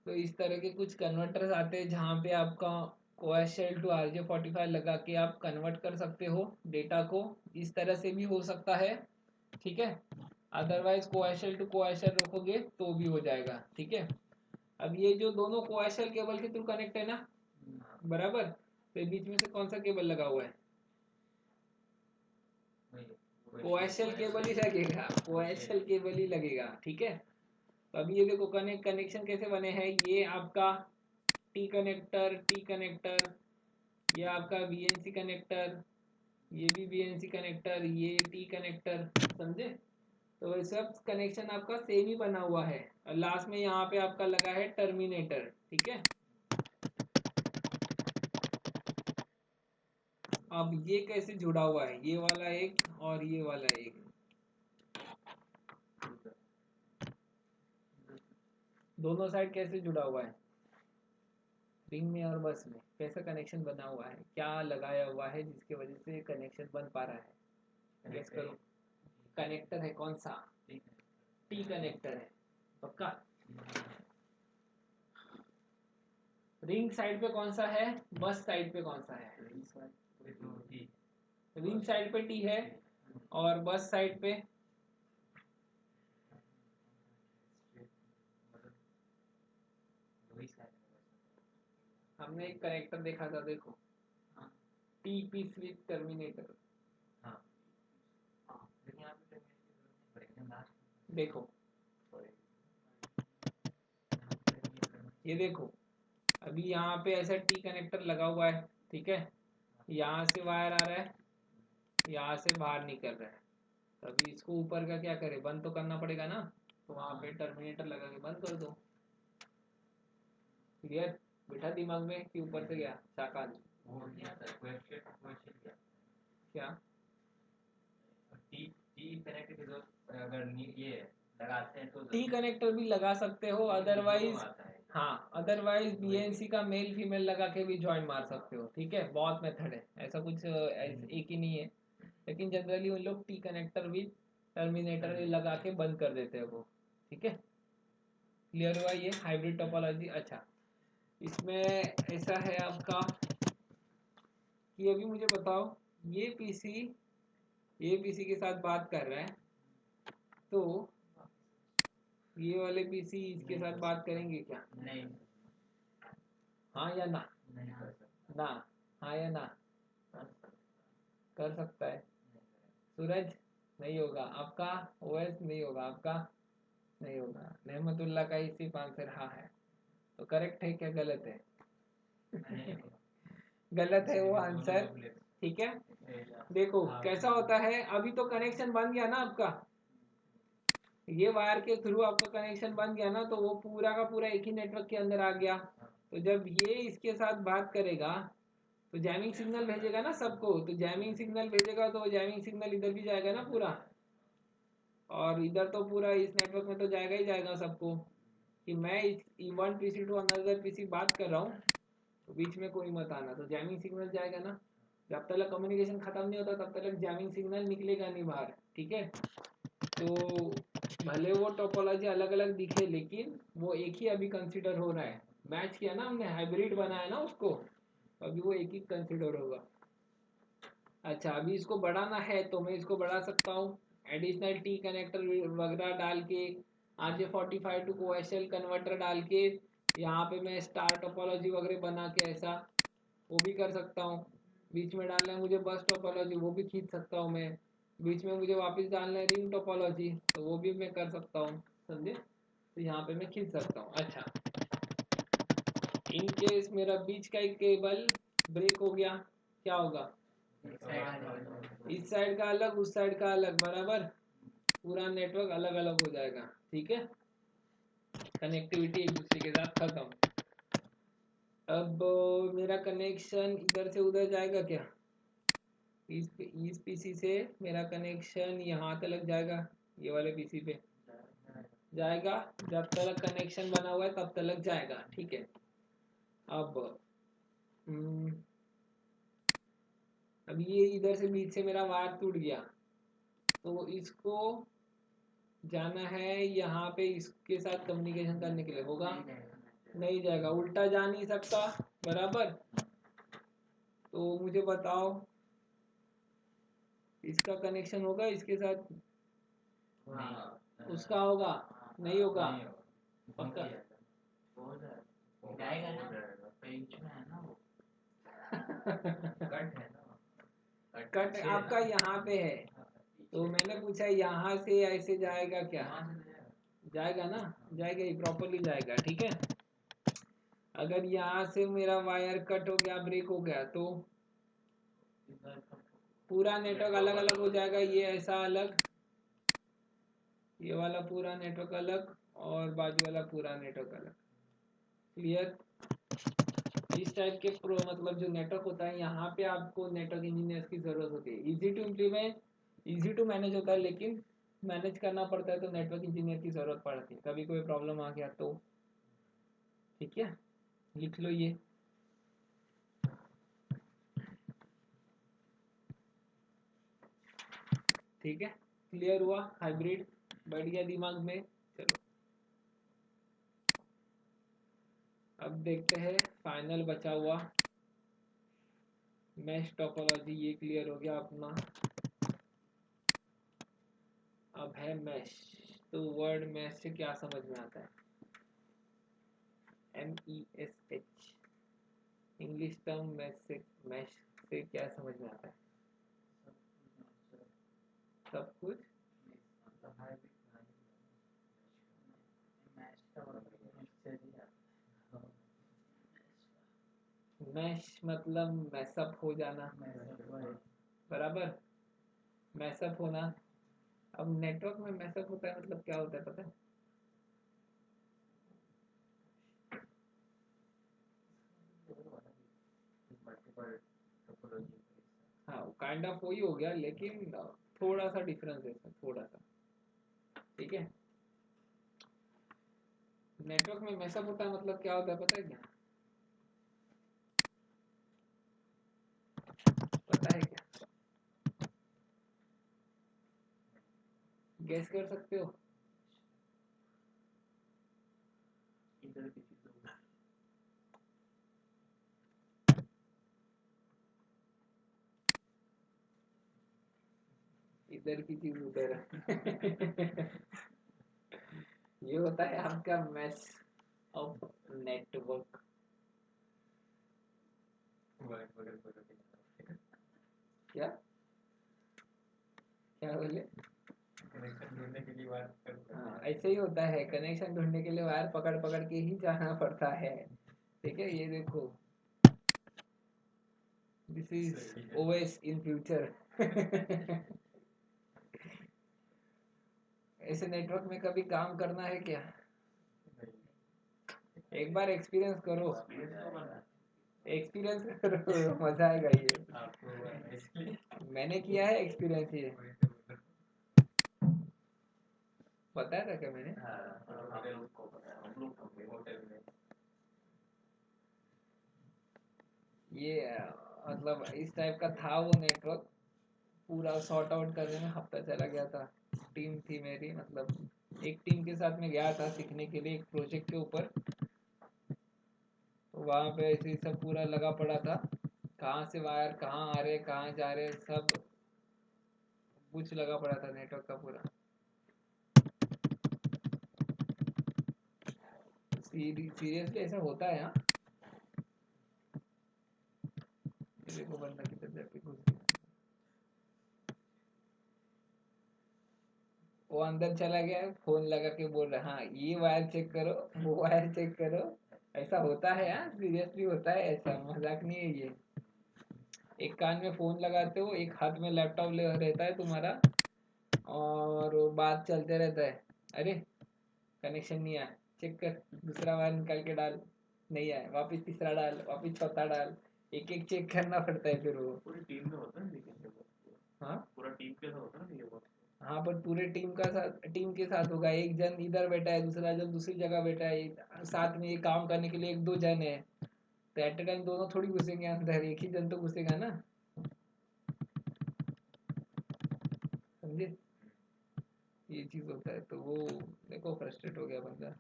Speaker 1: तो इस तरह के कुछ कन्वर्टर्स आते हैं जहाँ पे आपका कोएक्सियल टू RJ45 लगा के आप कन्वर्ट कर सकते हो डेटा को। इस तरह से भी हो सकता है। ठीक है, अदरवाइज कोएक्सियल टू कोएक्सियल रखोगे तो भी हो जाएगा। ठीक है, अब ये जो दोनों कोएक्सियल केबल के थ्रू कनेक्ट है ना, बराबर, तो बीच में से कौन सा केबल लगा हुआ है, कोएक्सियल केबल ही लगेगा, कोएक्सियल केबल ही लगेगा। ठीक है, तो अभी ये देखो कनेक्शन कैसे बने हैं, ये आपका टी कनेक्टर, ये आपका वीएनसी कनेक्टर, ये भी वीएनसी कनेक्टर, ये टी कनेक्टर, समझे। तो ये सब कनेक्शन आपका सेम ही बना हुआ है, और लास्ट में यहाँ पे आपका लगा है टर्मिनेटर। ठीक है, अब ये कैसे जुड़ा हुआ है, ये वाला एक और ये वाला एक, दोनों साइड कैसे जुड़ा हुआ है, रिंग में और बस में कैसा कनेक्शन बना हुआ है, क्या लगाया हुआ है जिसकी वजह से कनेक्शन बन पा रहा है, गेस करो। कनेक्टर है कौन सा, टी कनेक्टर है, पक्का। रिंग साइड पे कौन सा है, बस साइड पे कौन सा है, रिंग साइड पे टी है, और बस साइड पे हमने एक कनेक्टर देखा था, देखो, टी पी स्विच टर्मिनेटर। देखो, ये देखो, अभी यहाँ पे ऐसा टी कनेक्टर लगा हुआ है। ठीक है, यहाँ से वायर आ रहा है, यहाँ से बाहर निकल रहा है, तो अभी इसको ऊपर का क्या करे, बंद तो करना पड़ेगा ना, तो वहाँ पे टर्मिनेटर लगा के बंद कर दो। क्लियर, बैठा दिमाग में कि ऊपर से गया शाकाल, क्या टी कनेक्टर भी लगा सकते हो, अदरवाइज हाँ, अदरवाइज बीएनसी का मेल फीमेल लगा के भी जॉइन मार सकते हो। ठीक है, बहुत मेथड है, ऐसा कुछ एक ही नहीं है, लेकिन जनरली उन लोग टी कनेक्टर भी टर्मिनेटर लगा के बंद कर देते हैं वो। ठीक है, क्लियर हुआ ये हाइब्रिड टोपोलॉजी। अच्छा, इसमें ऐसा है आपका कि अभी मुझे बताओ, ये पीसी ये पीसी के साथ बात कर रहा है, तो ये वाले पीसी इसके साथ बात करेंगे क्या, नहीं, हाँ या ना, ना, हाँ या ना, कर सकता है, सूरज नहीं होगा आपका, ओएस नहीं होगा आपका, नहीं होगा, नेमतुल्ला का ही सिर्फ आंसर हाँ है। तो करेक्ट है क्या गलत है, गलत है वो आंसर। ठीक है, देखो कैसा होता है, अभी तो कनेक्शन बन गया ना आपका, ये वायर के थ्रू आपका कनेक्शन बन गया ना, तो वो पूरा का पूरा एक ही नेटवर्क के अंदर आ गया। तो जब ये इसके साथ बात करेगा तो जैमिंग सिग्नल भेजेगा ना सबको, तो जैमिंग सिग्नल भेजेगा तो जैमिंग सिग्नल इधर भी जाएगा ना पूरा, और इधर तो पूरा इस नेटवर्क में तो जाएगा ही जाएगा सबको, कि मैं इस one PC to another PC बात कर रहा हूँ, तो बीच में कोई मत आना, तो जैमिंग सिग्नल जाएगा ना, जब तक कम्युनिकेशन खत्म नहीं होता तब तक जैमिंग सिग्नल निकलेगा नहीं बाहर, ठीक है। तो भले वो टोपोलॉजी अलग अलग दिखे लेकिन वो एक ही अभी कंसिडर हो रहा है, मैच किया ना हमने, हाइब्रिड बनाया ना उसको, अभी वो एक ही कंसिडर होगा। अच्छा, अभी इसको बढ़ाना है तो मैं इसको बढ़ा सकता हूँ, एडिशनल टी कनेक्टर वगैरह डाल के, RJ45 टू कोएक्सियल कन्वर्टर डाल के, यहाँ पे मैं स्टार टोपोलॉजी वगैरह बना के ऐसा वो भी कर सकता हूँ। बीच में डालना है मुझे बस टोपोलॉजी, वो भी खींच सकता हूँ मैं। बीच में मुझे वापस डालना है रिंग टोपोलॉजी, तो वो भी मैं कर सकता हूँ, समझे। तो यहाँ पे मैं खींच सकता हूँ। अच्छा, इन केस मेरा बीच का एक केबल ब्रेक हो गया, क्या होगा, इस साइड का अलग उस साइड का अलग, बराबर, पूरा नेटवर्क अलग अलग हो जाएगा, ठीक है। कनेक्टिविटी एक दूसरे के साथ खत्म। अब मेरा कनेक्शन इधर से उधर जाएगा क्या, इस पीसी से मेरा कनेक्शन यहाँ तक जाएगा, ये वाले पीसी पे जाएगा, जब तक कनेक्शन बना हुआ है तब तक जाएगा, ठीक है। अब अब ये इधर से बीच से मेरा वायर टूट गया, तो इसको जाना है यहाँ पे, इसके साथ कम्युनिकेशन करने के लिए होगा, नहीं जाएगा, उल्टा जा नहीं सकता, बराबर। तो मुझे बताओ इसका कनेक्शन होगा इसके साथ, उसका होगा, नहीं होगा, पक्का
Speaker 2: जाएगा ना, बीच में है ना वो, कट है ना,
Speaker 1: कट आपका यहाँ पे है, तो मैंने पूछा यहाँ से ऐसे जाएगा क्या, जाएगा ना, जाएगा ही, प्रॉपरली जाएगा, ठीक है। अगर यहाँ से मेरा वायर कट हो गया, ब्रेक हो गया, तो पूरा नेटवर्क अलग अलग हो जाएगा, ये ऐसा अलग, ये वाला पूरा नेटवर्क अलग, और बाजू वाला पूरा नेटवर्क अलग, क्लियर। इस टाइप के प्रो मतलब जो नेटवर्क होता है, यहाँ पे आपको नेटवर्क इंजीनियर्स की जरूरत होती है। Easy to implement, easy to manage होता है, लेकिन मैनेज करना पड़ता है तो नेटवर्क इंजीनियर की जरूरत पड़ती है, कभी कोई प्रॉब्लम आ गया तो, ठीक है, लिख लो ये। ठीक है, क्लियर हुआ, हाइब्रिड बैठ गया दिमाग में। चलो अब देखते हैं फाइनल बचा हुआ मैश टोपोलॉजी, ये क्लियर हो गया अपना। अब है मैश, तो वर्ड मैश से क्या समझ में आता है, MESH, इंग्लिश टर्म मैश से क्या समझ में आता है, सब कुछ। मैश मतलब मैसअप हो जाना, बराबर, मैसअप होना। अब नेटवर्क में मैसअप होता है मतलब क्या होता है पता है, हाँ काइंड ऑफ वही हो गया, लेकिन थोड़ा सा डिफरेंस है इसमें, थोड़ा सा, ठीक है। नेटवर्क में मैसअप होता है मतलब क्या होता है पता है क्या, पता है क्या, गैस कर सकते हो, इधर की चीज उधर ये होता है आपका मैश ऑफ नेटवर्क। क्या क्या बोले,
Speaker 2: कनेक्शन ढूंढने के लिए बात करते हैं।
Speaker 1: हाँ ऐसे ही होता है, कनेक्शन ढूंढने के लिए वायर पकड़ पकड़ के ही जाना पड़ता है, ठीक है। ये देखो, this is OS in future ऐसे नेटवर्क में कभी काम करना है क्या, एक बार एक्सपीरियंस करो, एक्सपीरियंस करो मजा आएगा ये, मैंने किया है एक्सपीरियंस ये, बताया था क्या मैंने, ये मतलब इस टाइप का था वो नेटवर्क। पूरा सॉर्ट आउट करने में हफ्ता चला गया था। टीम थी मेरी, मतलब एक टीम के साथ में गया था सीखने के लिए एक प्रोजेक्ट के ऊपर। तो वहाँ पे ऐसे ही सब पूरा लगा पड़ा था, कहाँ से वायर कहाँ आ रहे कहाँ जा रहे सब कुछ लगा पड़ा था नेटवर्क का पूरा। सीरियसली ऐसा होता है यहाँ। मेरे को बंदा किधर जाके घुस गया। वो अंदर चला गया, फोन लगा के बोल रहा हाँ ये वायर चेक करो वो वायर चेक करो। ऐसा होता है यार, सीरियसली होता है, ऐसा मजाक नहीं है ये। एक कान में फोन लगाते हो, एक हाथ में लैपटॉप ले रहता है तुम्हारा, और बात चलते रहता है। अरे कनेक्शन नहीं आया, चेक कर, दूसरा वायर निकाल के डाल, नहीं आया वापिस तीसरा डाल, वापिस चौथा डाल, एक एक चेक करना पड़ता है फिर वो।
Speaker 2: पूरी टीम में होता है लेकिन
Speaker 1: हाँ
Speaker 2: पूरा टीम के साथ होता है ये बात।
Speaker 1: हाँ, पर पूरे टीम के साथ होगा। एक जन इधर बैठा है, दूसरा जन दूसरी जगह बैठा है, साथ में ये काम करने के लिए एक दो जन है, तो एट ए टाइम दोनों थोड़ी घुसेंगे अंदर, एक ही जन तो घुसेगा ना। समझे, ये चीज होता है। तो वो देखो फ्रस्ट्रेट हो गया बंदा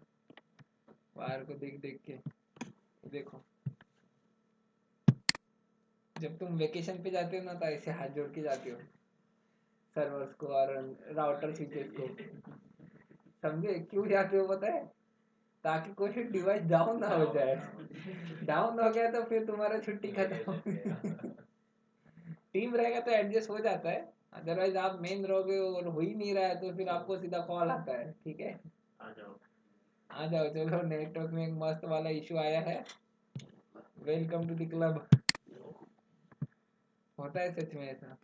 Speaker 1: वायर को देख देख के। देखो जब तुम वेकेशन पे जाते हो ना, तो ऐसे हाथ जोड़ के जाते हो सर्वर्स को और राउटर स्विचेस को। समझे क्यों जाते हो पता है? ताकि कोई डिवाइस डाउन ना हो जाए। डाउन हो गया तो फिर तुम्हारा छुट्टी खत्म। टीम रहेगा तो एडजस्ट हो जाता है, अदरवाइज आप मेन रहोगे और हो ही नहीं रहा है तो फिर आपको सीधा कॉल आता है, ठीक है
Speaker 2: आ जाओ।
Speaker 1: आ जाओ चलो। नेटवर्क में एक मस्त वाला इशू आया है, वेलकम टू द क्लब। होता है सच में ऐसा।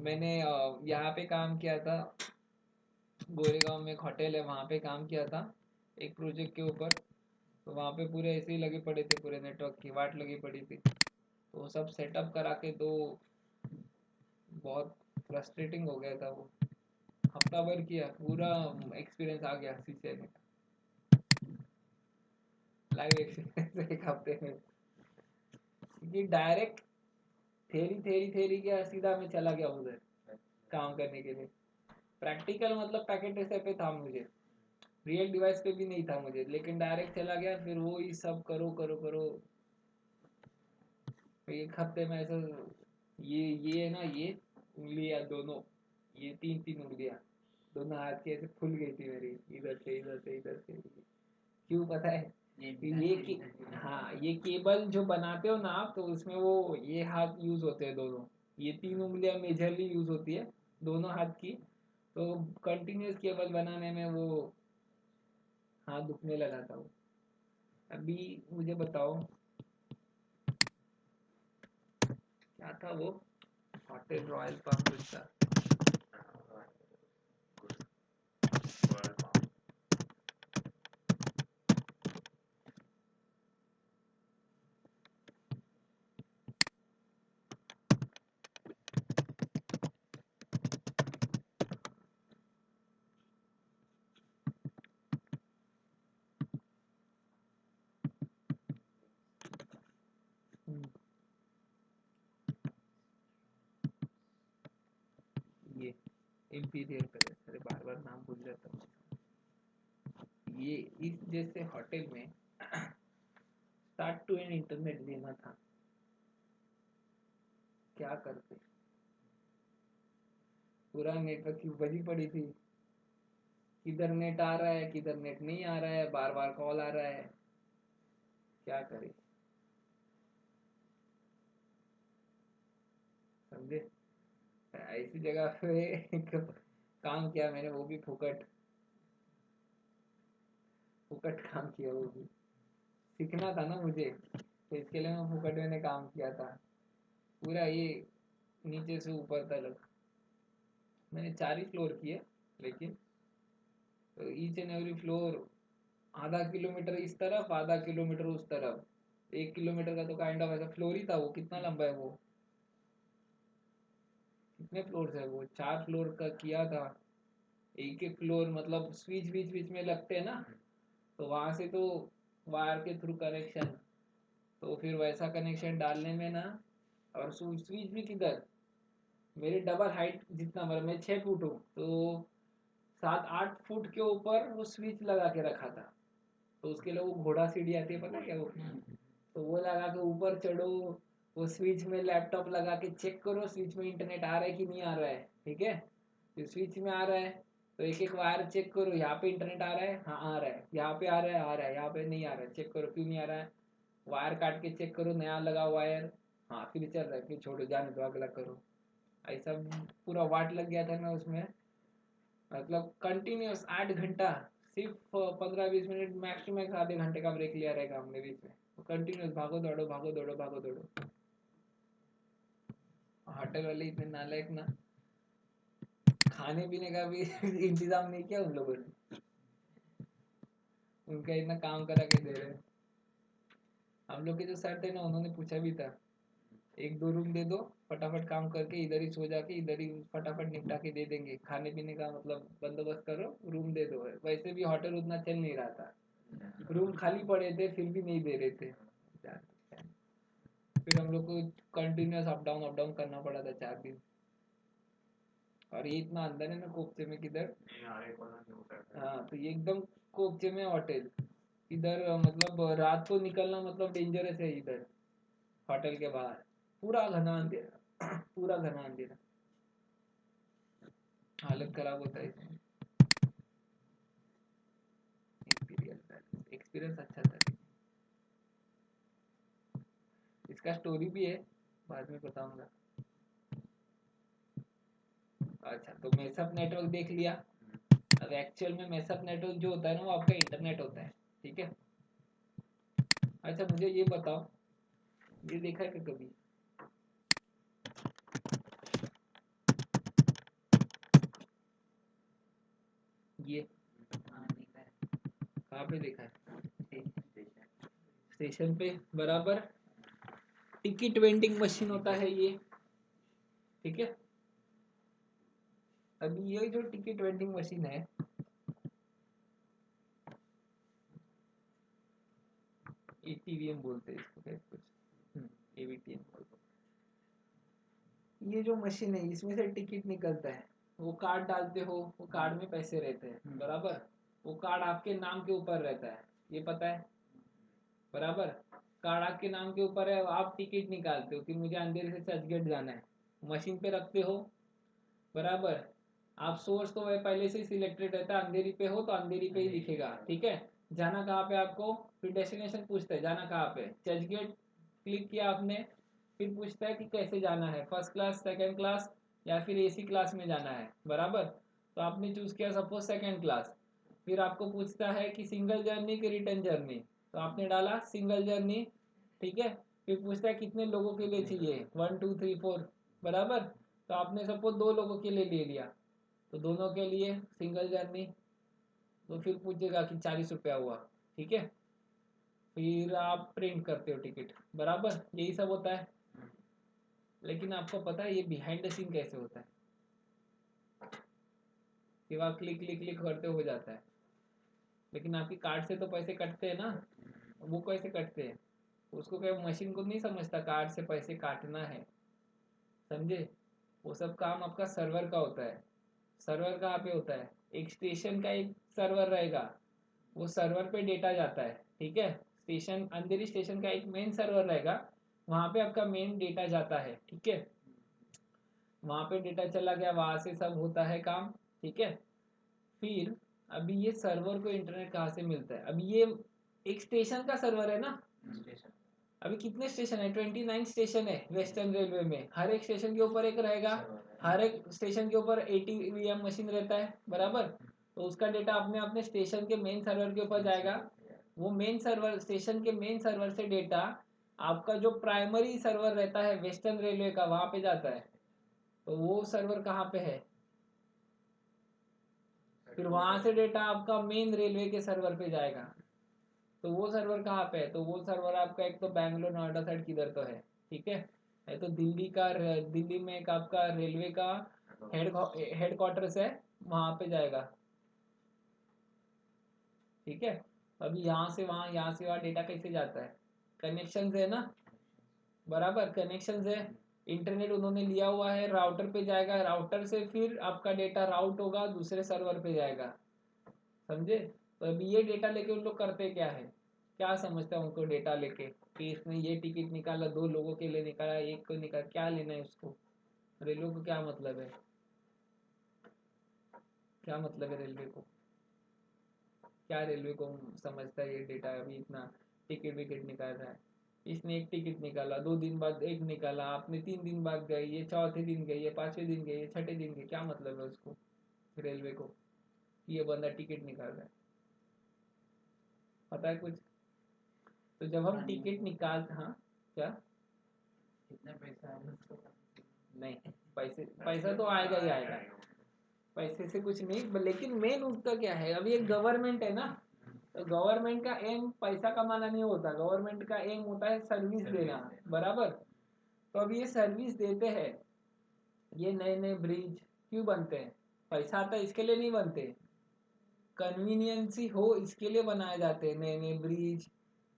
Speaker 1: मैंने यहाँ पे काम किया था, गोरेगांव में एक होटल है, वहाँ पे काम किया था एक प्रोजेक्ट के ऊपर। तो वहाँ पे पूरे ऐसे ही लगे पड़े थे, पूरे नेटवर्क की वाट लगी पड़ी थी। तो सब सेटअप करा के दो, बहुत फ्रस्ट्रेटिंग हो गया था वो। हफ्ता भर किया, पूरा एक्सपीरियंस आ गया सीसीए में, लाइव एक्सपीरियंस एक हफ्ते में। क्योंकि डायरेक्ट थेरी थेरी थेरी किया, सीधा मैं चला गया उधर काम करने के लिए। प्रैक्टिकल मतलब पैकेट ऐसे पे था मुझे, रियल डिवाइस पे भी नहीं था मुझे, लेकिन डायरेक्ट चला गया, फिर वो ही सब करो करो करो। एक हफ्ते में ऐसा, ये है ना, ये उंगलियां दोनों, ये तीन तीन उंगलियां दोनों हाथ की ऐसे फूल गई थी मेरी, इधर से इधर से इधर से। क्यों पता है? हाँ, ये केबल जो बनाते हो ना आप, तो उसमें वो ये हाथ यूज होते हैं दोनों, ये तीन उंगलियां मेजरली यूज होती है दोनों हाथ की। तो कंटिन्यूस केबल बनाने में वो हाथ दुखने लगा था वो। अभी मुझे बताओ क्या था वो, होटल रॉयल पाम कुछ था। ये इंपीरियल पैलेस, अरे बार बार नाम भूल जाता हूँ। ये इस जैसे होटल में स्टार्ट टू एंड इंटरनेट देना था, क्या करते? पूरा नेटवर्क की बजी पड़ी थी, किधर नेट आ रहा है किधर नेट नहीं आ रहा है, बार बार कॉल आ रहा है, क्या करे? समझे, ऐसी जगह पे काम किया मैंने, वो भी फुकट, फुकट काम किया वो भी। सीखना था ना मुझे, तो इसके लिए मैं फुकट मैंने काम किया था पूरा। ये नीचे से ऊपर तक मैंने 4 ही फ्लोर किए, लेकिन तो ईच एंड एवरी फ्लोर आधा किलोमीटर इस तरफ आधा किलोमीटर उस तरफ, 1 किलोमीटर का तो काइंड ऑफ ऐसा फ्लोर ही था वो। कितना लंबा है वो, कितने फ्लोर है वो, 4 फ्लोर का किया था। एक एक फ्लोर मतलब स्विच बीच बीच में लगते हैं ना, तो वहां से तो वायर के थ्रू कनेक्शन, तो फिर वैसा कनेक्शन डालने में ना, और स्विच भी किधर, मेरी डबल हाइट जितना, मतलब मैं 6 फुट हूँ, तो 7-8 फुट के ऊपर वो स्विच लगा के रखा था। तो उसके लिए वो घोड़ा सीढ़ी आती है, पता है क्या वो, तो वो लगा के ऊपर चढ़ो, वो स्विच में लैपटॉप लगा के चेक करो स्विच में इंटरनेट आ रहा है कि नहीं आ रहा है, ठीक है। तो स्विच में आ रहा है, तो एक एक वायर चेक करो, यहाँ पे इंटरनेट आ रहा है, हाँ आ रहा है, यहाँ पे आ रहा है, आ रहा है, यहाँ पे नहीं आ रहा है, चेक करो क्यों नहीं आ रहा है, वायर काट के चेक करो, नया लगा वायर, हाँ फिर चल रहा है, फिर छोड़ो जाने दो, अगला करो। ऐसा पूरा वाट लग गया था ना उसमें, मतलब कंटिन्यूस 8 घंटा, सिर्फ 15-20 मिनट, मैक्स टू मैक्स आधे घंटे का ब्रेक लिया रहेगा हमने बीच में, तो कंटिन्यूस भागो दौड़ो भागो दौड़ो भागो दौड़ो। होटल वाले इतने नालायक ना, खाने पीने का भी इंतजाम नहीं किया उन लोगों ने, उनका इतना काम करा के दे रहे हैं। हम लोग के जो सर थे ना, उन्होंने पूछा भी था, 1-2 रूम दे दो, फटाफट काम करके इधर ही सो जाके इधर ही फटाफट निपटा के दे देंगे, खाने पीने का मतलब बंदोबस्त करो, रूम दे दो। वैसे भी होटल उतना चल नहीं रहा था, रूम खाली पड़े थे फिर भी नहीं दे रहे थे। फिर हम लोग को कंटिन्यूस अप डाउन करना पड़ा था 4 दिन। और ये इतना अंदर है ना कोपचे में किधर, हाँ तो ये एकदम कोपचे में होटल, इधर मतलब रात को निकलना मतलब डेंजरस है इधर, होटल के बाहर पूरा घना अंधेरा पूरा घना अंधेरा, हालत खराब होता है इसमें। एक्सपीरियंस अच्छा था। इसका स्टोरी भी है, बाद में बताऊंगा। अच्छा तो मेसअप नेटवर्क देख लिया। अब एक्चुअल में मेसअप नेटवर्क जो होता है ना, वो आपका इंटरनेट होता है, ठीक है। अच्छा मुझे ये बताओ, ये देखा है क्या कभी, ये कहाँ पे देखा है, स्टेशन पे बराबर, टिकट वेंडिंग मशीन होता है ये, ठीक है। अभी ये जो टिकट वेंडिंग मशीन है, एटीवीएम बोलते हैं इसको, क्या कुछ, एवीटीएम बोलते हैं। ये जो मशीन है इसमें से टिकट निकलता है, वो कार्ड डालते हो, वो कार्ड में पैसे रहते हैं बराबर, वो कार्ड आपके नाम के ऊपर रहता है, ये पता है बराबर। कार्ड आपके नाम के ऊपर है, आप टिकट निकालते हो कि मुझे अंधेरे से चर्चगेट जाना है, मशीन पे रखते हो बराबर। आप सोर्स तो वह पहले से सिलेक्टेड रहता है, अंधेरी पे हो तो अंधेरी पे ही दिखेगा, ठीक है। जाना कहाँ पे आपको, फिर डेस्टिनेशन पूछता है जाना कहाँ पे, चर्चगेट क्लिक किया आपने, फिर पूछता है कि कैसे जाना है, फर्स्ट क्लास सेकंड क्लास या फिर एसी क्लास में जाना है बराबर। तो आपने चूज किया सपोज सेकंड क्लास, फिर आपको पूछता है कि सिंगल जर्नी की रिटर्न जर्नी, तो आपने डाला सिंगल जर्नी, ठीक है। फिर पूछता है कितने लोगों के लिए चाहिए, 1 2 3 4 बराबर। तो आपने सपोज 2 लोगों के लिए ले लिया, तो दोनों के लिए सिंगल जर्नी, तो फिर पूछेगा कि 40 रुपया हुआ, ठीक है। फिर आप प्रिंट करते हो टिकट बराबर, यही सब होता है। लेकिन आपको पता है ये बिहाइंड द सीन कैसे होता है, कि वहाँ क्लिक क्लिक क्लिक करते हो जाता है, लेकिन आपकी कार्ड से तो पैसे कटते हैं ना, वो कैसे कटते हैं, उसको क्या मशीन को नहीं समझता कार्ड से पैसे काटना है, समझे। वो सब काम आपका सर्वर का होता है। सर्वर कहाँ पे होता है, एक स्टेशन का एक सर्वर रहेगा, वो सर्वर पे डेटा जाता है, ठीक है। स्टेशन, अंधेरी स्टेशन का एक मेन सर्वर रहेगा, वहाँ पे आपका मेन डेटा जाता है, ठीक है। वहाँ पे डेटा चला गया, वहाँ से सब होता है काम, ठीक है। फिर अभी ये सर्वर को इंटरनेट कहाँ से मिलता है, अभी ये एक स्टेशन का सर्वर है ना। अभी कितने स्टेशन है, 29 स्टेशन है वेस्टर्न रेलवे में, हर एक स्टेशन के ऊपर एक रहेगा, हर एक स्टेशन के ऊपर एटीवीएम मशीन रहता है बराबर। तो उसका डेटा अपने अपने स्टेशन के मेन सर्वर के ऊपर जाएगा, वो मेन सर्वर, स्टेशन के मेन सर्वर से डेटा आपका जो प्राइमरी सर्वर रहता है वेस्टर्न रेलवे का, वहां पे जाता है। तो वो सर्वर कहाँ पे है, फिर वहां से डेटा आपका मेन रेलवे के सर्वर पे जाएगा। तो वो सर्वर कहाँ पे है, तो वो सर्वर आपका एक तो बैंगलोर नोएडा साइड किधर तो है, ठीक है तो दिल्ली का, दिल्ली में एक आपका रेलवे का हेड क्वार्टर्स है, वहां पे जाएगा, ठीक है। अभी यहाँ से वहाँ, यहाँ से वहाँ डेटा कैसे जाता है, कनेक्शन है ना, बराबर कनेक्शन है, इंटरनेट उन्होंने लिया हुआ है, राउटर पे जाएगा, राउटर से फिर आपका डेटा राउट होगा, दूसरे सर्वर पे जाएगा, समझे। तो अभी ये डेटा लेके उन लोग करते क्या है, क्या समझता है उनको डेटा लेके कि इसने ये टिकट निकाला, 2 लोगों के लिए निकाला, एक को निकाला, क्या लेना है उसको, रेलवे को क्या मतलब है, क्या मतलब है रेलवे को, क्या रेलवे को समझता है ये डेटा, अभी इतना टिकट विकेट निकाल रहा है, इसने एक टिकट निकाला, 2 दिन बाद एक निकाला, आपने 3 दिन बाद गए, ये चौथे दिन गए, ये 5वें दिन गए, ये छठे दिन गए, क्या मतलब है उसको रेलवे को कि ये बंदा टिकट निकाल रहा है, पता है कुछ। तो जब हम टिकट निकाल, हाँ क्या,
Speaker 2: कितना पैसा है उसको?
Speaker 1: नहीं पैसे, पैसा तो आएगा ही आएगा, पैसे से कुछ नहीं, लेकिन मेन उसका क्या है, अभी एक गवर्नमेंट है ना, तो गवर्नमेंट का एम पैसा कमाना नहीं होता, गवर्नमेंट का एम होता है सर्विस देना, बराबर। तो अब ये सर्विस देते हैं, ये नए नए ब्रिज क्यों बनते हैं, पैसा आता है इसके लिए नहीं बनते, कन्वीनियंसी हो इसके लिए बनाए जाते हैं, नए नए ब्रिज,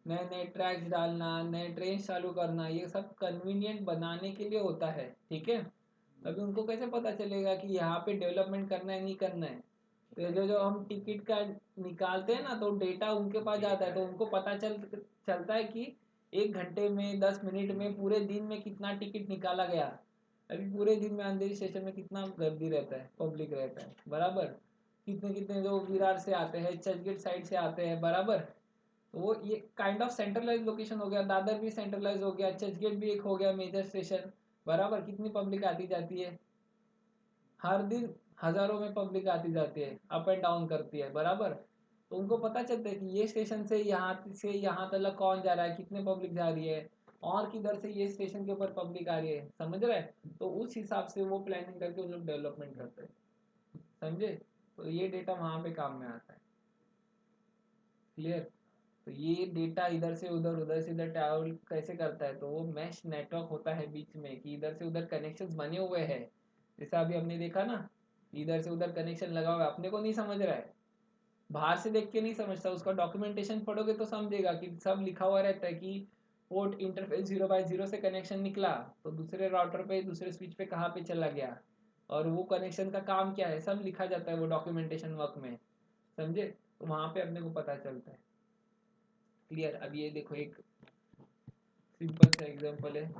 Speaker 1: नए नए ट्रैक्स डालना, नए ट्रेन चालू करना, ये सब कन्वीनियंट बनाने के लिए होता है, ठीक है। अभी उनको कैसे पता चलेगा कि यहाँ पे डेवलपमेंट करना है नहीं करना है, तो जो जो हम टिकट का निकालते हैं ना, तो डेटा उनके पास जाता है, तो उनको पता चलता है कि 1 घंटे में, 10 मिनट में, पूरे दिन में कितना टिकट निकाला गया। अभी पूरे दिन में अंधेरी स्टेशन में कितना गर्दी रहता है, पब्लिक रहता है, बराबर, कितने कितने लोग विरार से आते हैं, चर्चगेट साइड से आते हैं, बराबर। तो वो ये काइंड ऑफ सेंट्रलाइज लोकेशन हो गया, दादर भी सेंट्रलाइज हो गया, चर्चगेट भी एक हो गया मेजर स्टेशन, बराबर। कितनी पब्लिक आती जाती है, हर दिन हजारों में पब्लिक आती जाती है, अप एंड डाउन करती है, बराबर। तो उनको पता चलता है कि ये स्टेशन से यहाँ तक कौन जा रहा है, कितने पब्लिक जा रही है, और किधर से ये स्टेशन के ऊपर पब्लिक आ रही है, समझ रहे हैं। तो उस हिसाब से वो प्लानिंग करके उन लोग डेवलपमेंट करते हैं, समझे। तो ये डेटा वहां पे काम में आता है, क्लियर। तो ये डेटा इधर से उधर, उधर से इधर ट्रैवल कैसे करता है, तो वो मैश नेटवर्क होता है बीच में, कि इधर से उधर कनेक्शंस बने हुए हैं, जैसा अभी हमने देखा ना, इधर से उधर कनेक्शन लगा हुआ है, अपने को नहीं समझ रहा है, बाहर से देख के नहीं समझता, उसका डॉक्यूमेंटेशन पढ़ोगे तो समझेगा कि सब लिखा हुआ रहता है कि पोर्ट इंटरफेस 0/0 से कनेक्शन निकला, तो दूसरे राउटर पे, दूसरे स्विच पे कहाँ पे चला गया, और वो कनेक्शन का काम क्या है, सब लिखा जाता है वो डॉक्यूमेंटेशन वर्क में, समझे। तो वहां पे अपने को पता चलता है, क्लियर। अब ये देखो एक सिंपल सा एग्जांपल है,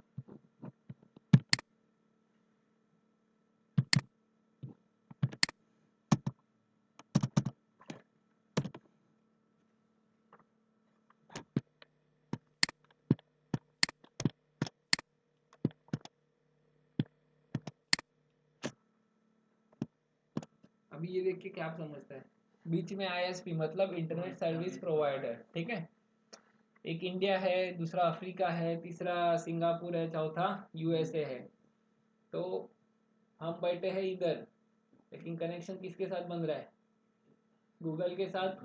Speaker 1: अभी ये देख के क्या आप समझता है, बीच में आईएसपी मतलब इंटरनेट सर्विस प्रोवाइडर, ठीक है। एक इंडिया है, दूसरा अफ्रीका है, तीसरा सिंगापुर है, चौथा यूएसए है। तो हम बैठे हैं इधर, लेकिन कनेक्शन किसके साथ बन रहा है, गूगल के साथ,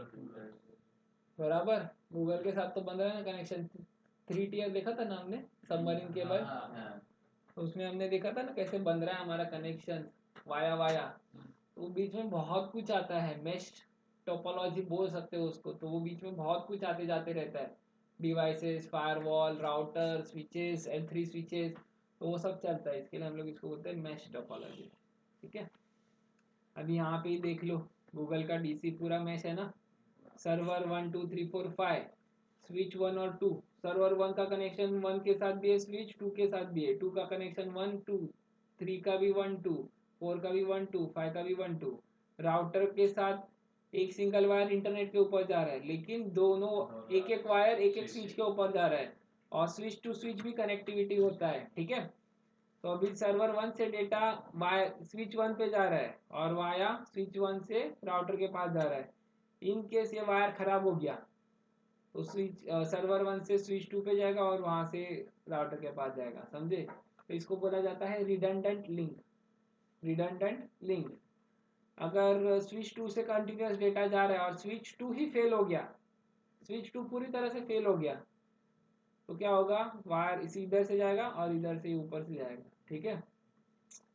Speaker 1: बराबर। गूगल के साथ तो बन रहा है ना कनेक्शन। 3 टियर देखा था ना हमने, सबमरीन केबल, तो उसमें हमने देखा था ना कैसे बन रहा है हमारा कनेक्शन, वाया वाया। तो बीच में बहुत कुछ आता है, मेश टोपोलॉजी बोल सकते हो उसको, तो वो बीच में बहुत कुछ आते जाते रहता है, devices, firewall, router, switches, L3 switches, तो वो सब चलता है, इसके लिए हम लोग इसको बोलते हैं मैश टोपोलॉजी, ठीक है। अभी यहाँ पे ही देख लो, गूगल का डीसी पूरा मैश है ना, सर्वर 1 2 3 4 5, स्विच 1 और 2, सर्वर 1 का कनेक्शन 1 के साथ भी है, स्विच 2 के साथ भी है, 2 का कनेक्शन 1 2, 3 का भी 1 2, 4 का भी 1 2, 5 का भी 1 2, राउटर के साथ एक सिंगल वायर इंटरनेट के ऊपर जा रहा है, लेकिन दोनों एक एक वायर एक एक स्विच के ऊपर जा रहा है, और स्विच टू स्विच भी कनेक्टिविटी होता है, ठीक है। तो अभी सर्वर 1 से डेटा स्विच 1 पे जा रहा है, और वाया स्विच 1 से राउटर के पास जा रहा है। इन केस ये वायर खराब हो गया, तो स्विच सर्वर 1 से स्विच 2 पे जाएगा, और वहां से राउटर के पास जाएगा, समझे। तो इसको बोला जाता है रिडंडेंट लिंक, रिडंडेंट लिंक। अगर स्विच 2 से कंटिन्यूस डेटा जा रहा है और स्विच 2 ही फेल हो गया, स्विच 2 पूरी तरह से फेल हो गया, तो क्या होगा, वायर इसी इधर से जाएगा और इधर से ऊपर से जाएगा, ठीक है।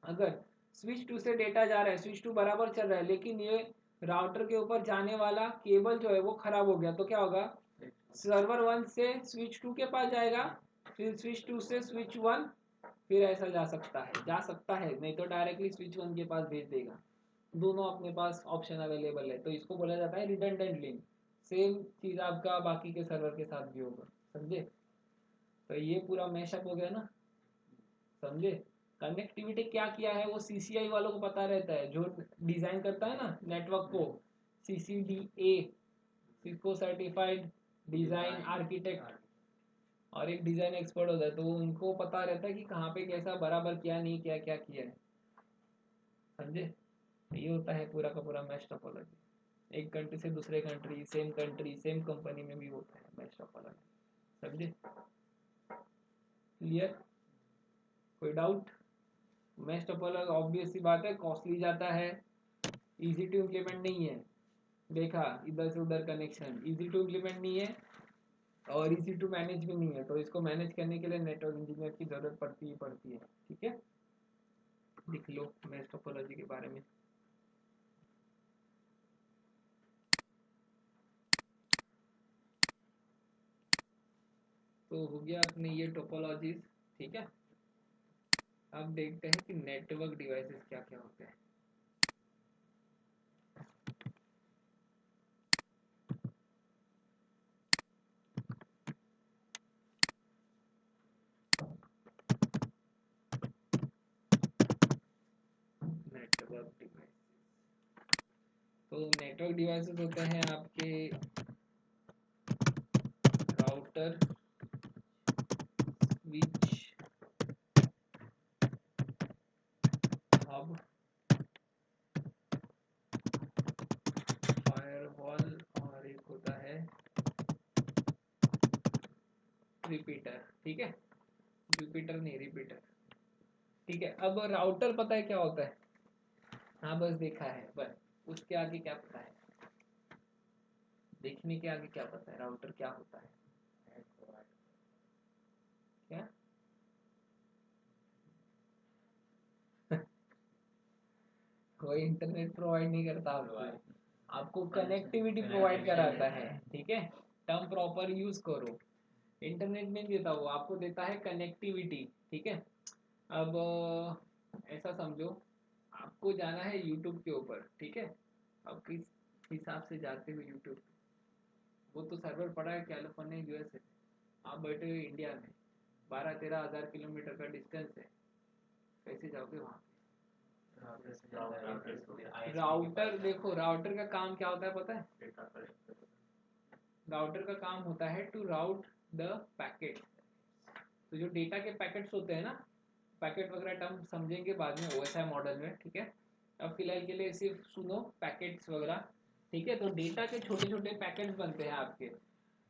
Speaker 1: अगर स्विच 2 से डेटा जा रहा है, स्विच 2 बराबर चल रहा है, लेकिन ये राउटर के ऊपर जाने वाला केबल जो है वो खराब हो गया, तो क्या होगा, सर्वर 1 से स्विच 2 के पास जाएगा, फिर स्विच 2 से स्विच 1, फिर ऐसा जा सकता है, नहीं तो डायरेक्टली स्विच 1 के पास भेज देगा। दोनों अपने पास ऑप्शन अवेलेबल है, तो इसको बोला जाता है रिडंडेंट लिंक। सेम चीज आपका बाकी के सर्वर के साथ भी होगा, समझे? तो ये पूरा मैशअप हो गया ना, समझे? कनेक्टिविटी क्या किया है वो सीसीआई वालों को पता रहता है, जो डिजाइन करता है ना नेटवर्क को, सीसीडीए, सिस्को सर्टिफाइड डिजाइन आर्किटेक्ट, और एक डिजाइन एक्सपर्ट होता है, तो उनको पता रहता है कि कहाँ पे कैसा बराबर क्या नहीं किया, क्या किया है, समझे? ये होता है पूरा का पूरा मैश टोपोलॉजी। एक कंट्री से दूसरे कंट्री सेम कंपनी में भी होता है मैच टोपोलॉजी, समझे? क्लियर? कोई डाउट? मैच टोपोलॉजी ऑब्वियस सी बात है, कॉस्टली जाता है, इजी टू इम्प्लीमेंट नहीं है। देखा, इधर से उधर कनेक्शन इजी टू इम्प्लीमेंट नहीं है, और इजी टू मैनेज भी नहीं है, तो इसको मैनेज करने के लिए नेटवर्क इंजीनियर की जरूरत पड़ती है। ठीक है, लिख लो मैच टोपोलॉजी के बारे में। तो हो गया अपने ये टोपोलॉजीज, ठीक है। अब देखते हैं कि नेटवर्क डिवाइसेस क्या क्या होते हैं। नेटवर्क डिवाइस, तो नेटवर्क डिवाइसेस होते हैं आपके राउटर, स्विच, हब, फायरवॉल, और एक होता है रिपीटर। ठीक है, जुपिटर नहीं, रिपीटर। ठीक है, अब राउटर पता है क्या होता है? हाँ बस देखा है, बस उसके आगे क्या पता है? देखने के आगे क्या पता है राउटर क्या होता है? क्या? कोई इंटरनेट प्रोवाइड नहीं करता आपको कनेक्टिविटी प्रोवाइड कराता है। ठीक है, टर्म प्रॉपर यूज करो। इंटरनेट नहीं देता वो, आपको देता है कनेक्टिविटी। ठीक है, अब ऐसा समझो, आपको जाना है यूट्यूब के ऊपर, ठीक है, अब किस हिसाब से जाते हो यूट्यूब? वो तो सर्वर पड़ा है कैलिफोर्निया यूएस है, आप बैठे हुए इंडिया में, 12-13 हज़ार किलोमीटर का डिस्टेंस है, कैसे जाओगे वहाँ? राउटर, देखो राउटर का काम क्या होता है पता है? राउटर का काम होता है टू राउट द पैकेट। तो जो डेटा के पैकेट्स होते हैं ना, पैकेट वगैरह टर्म समझेंगे बाद में ओएसआई मॉडल में, ठीक है। अब फिलहाल के लिए सिर्फ सुनो पैकेट्स वगैरह, ठीक है। तो डेटा के छोटे छोटे पैकेट्स बनते हैं आपके,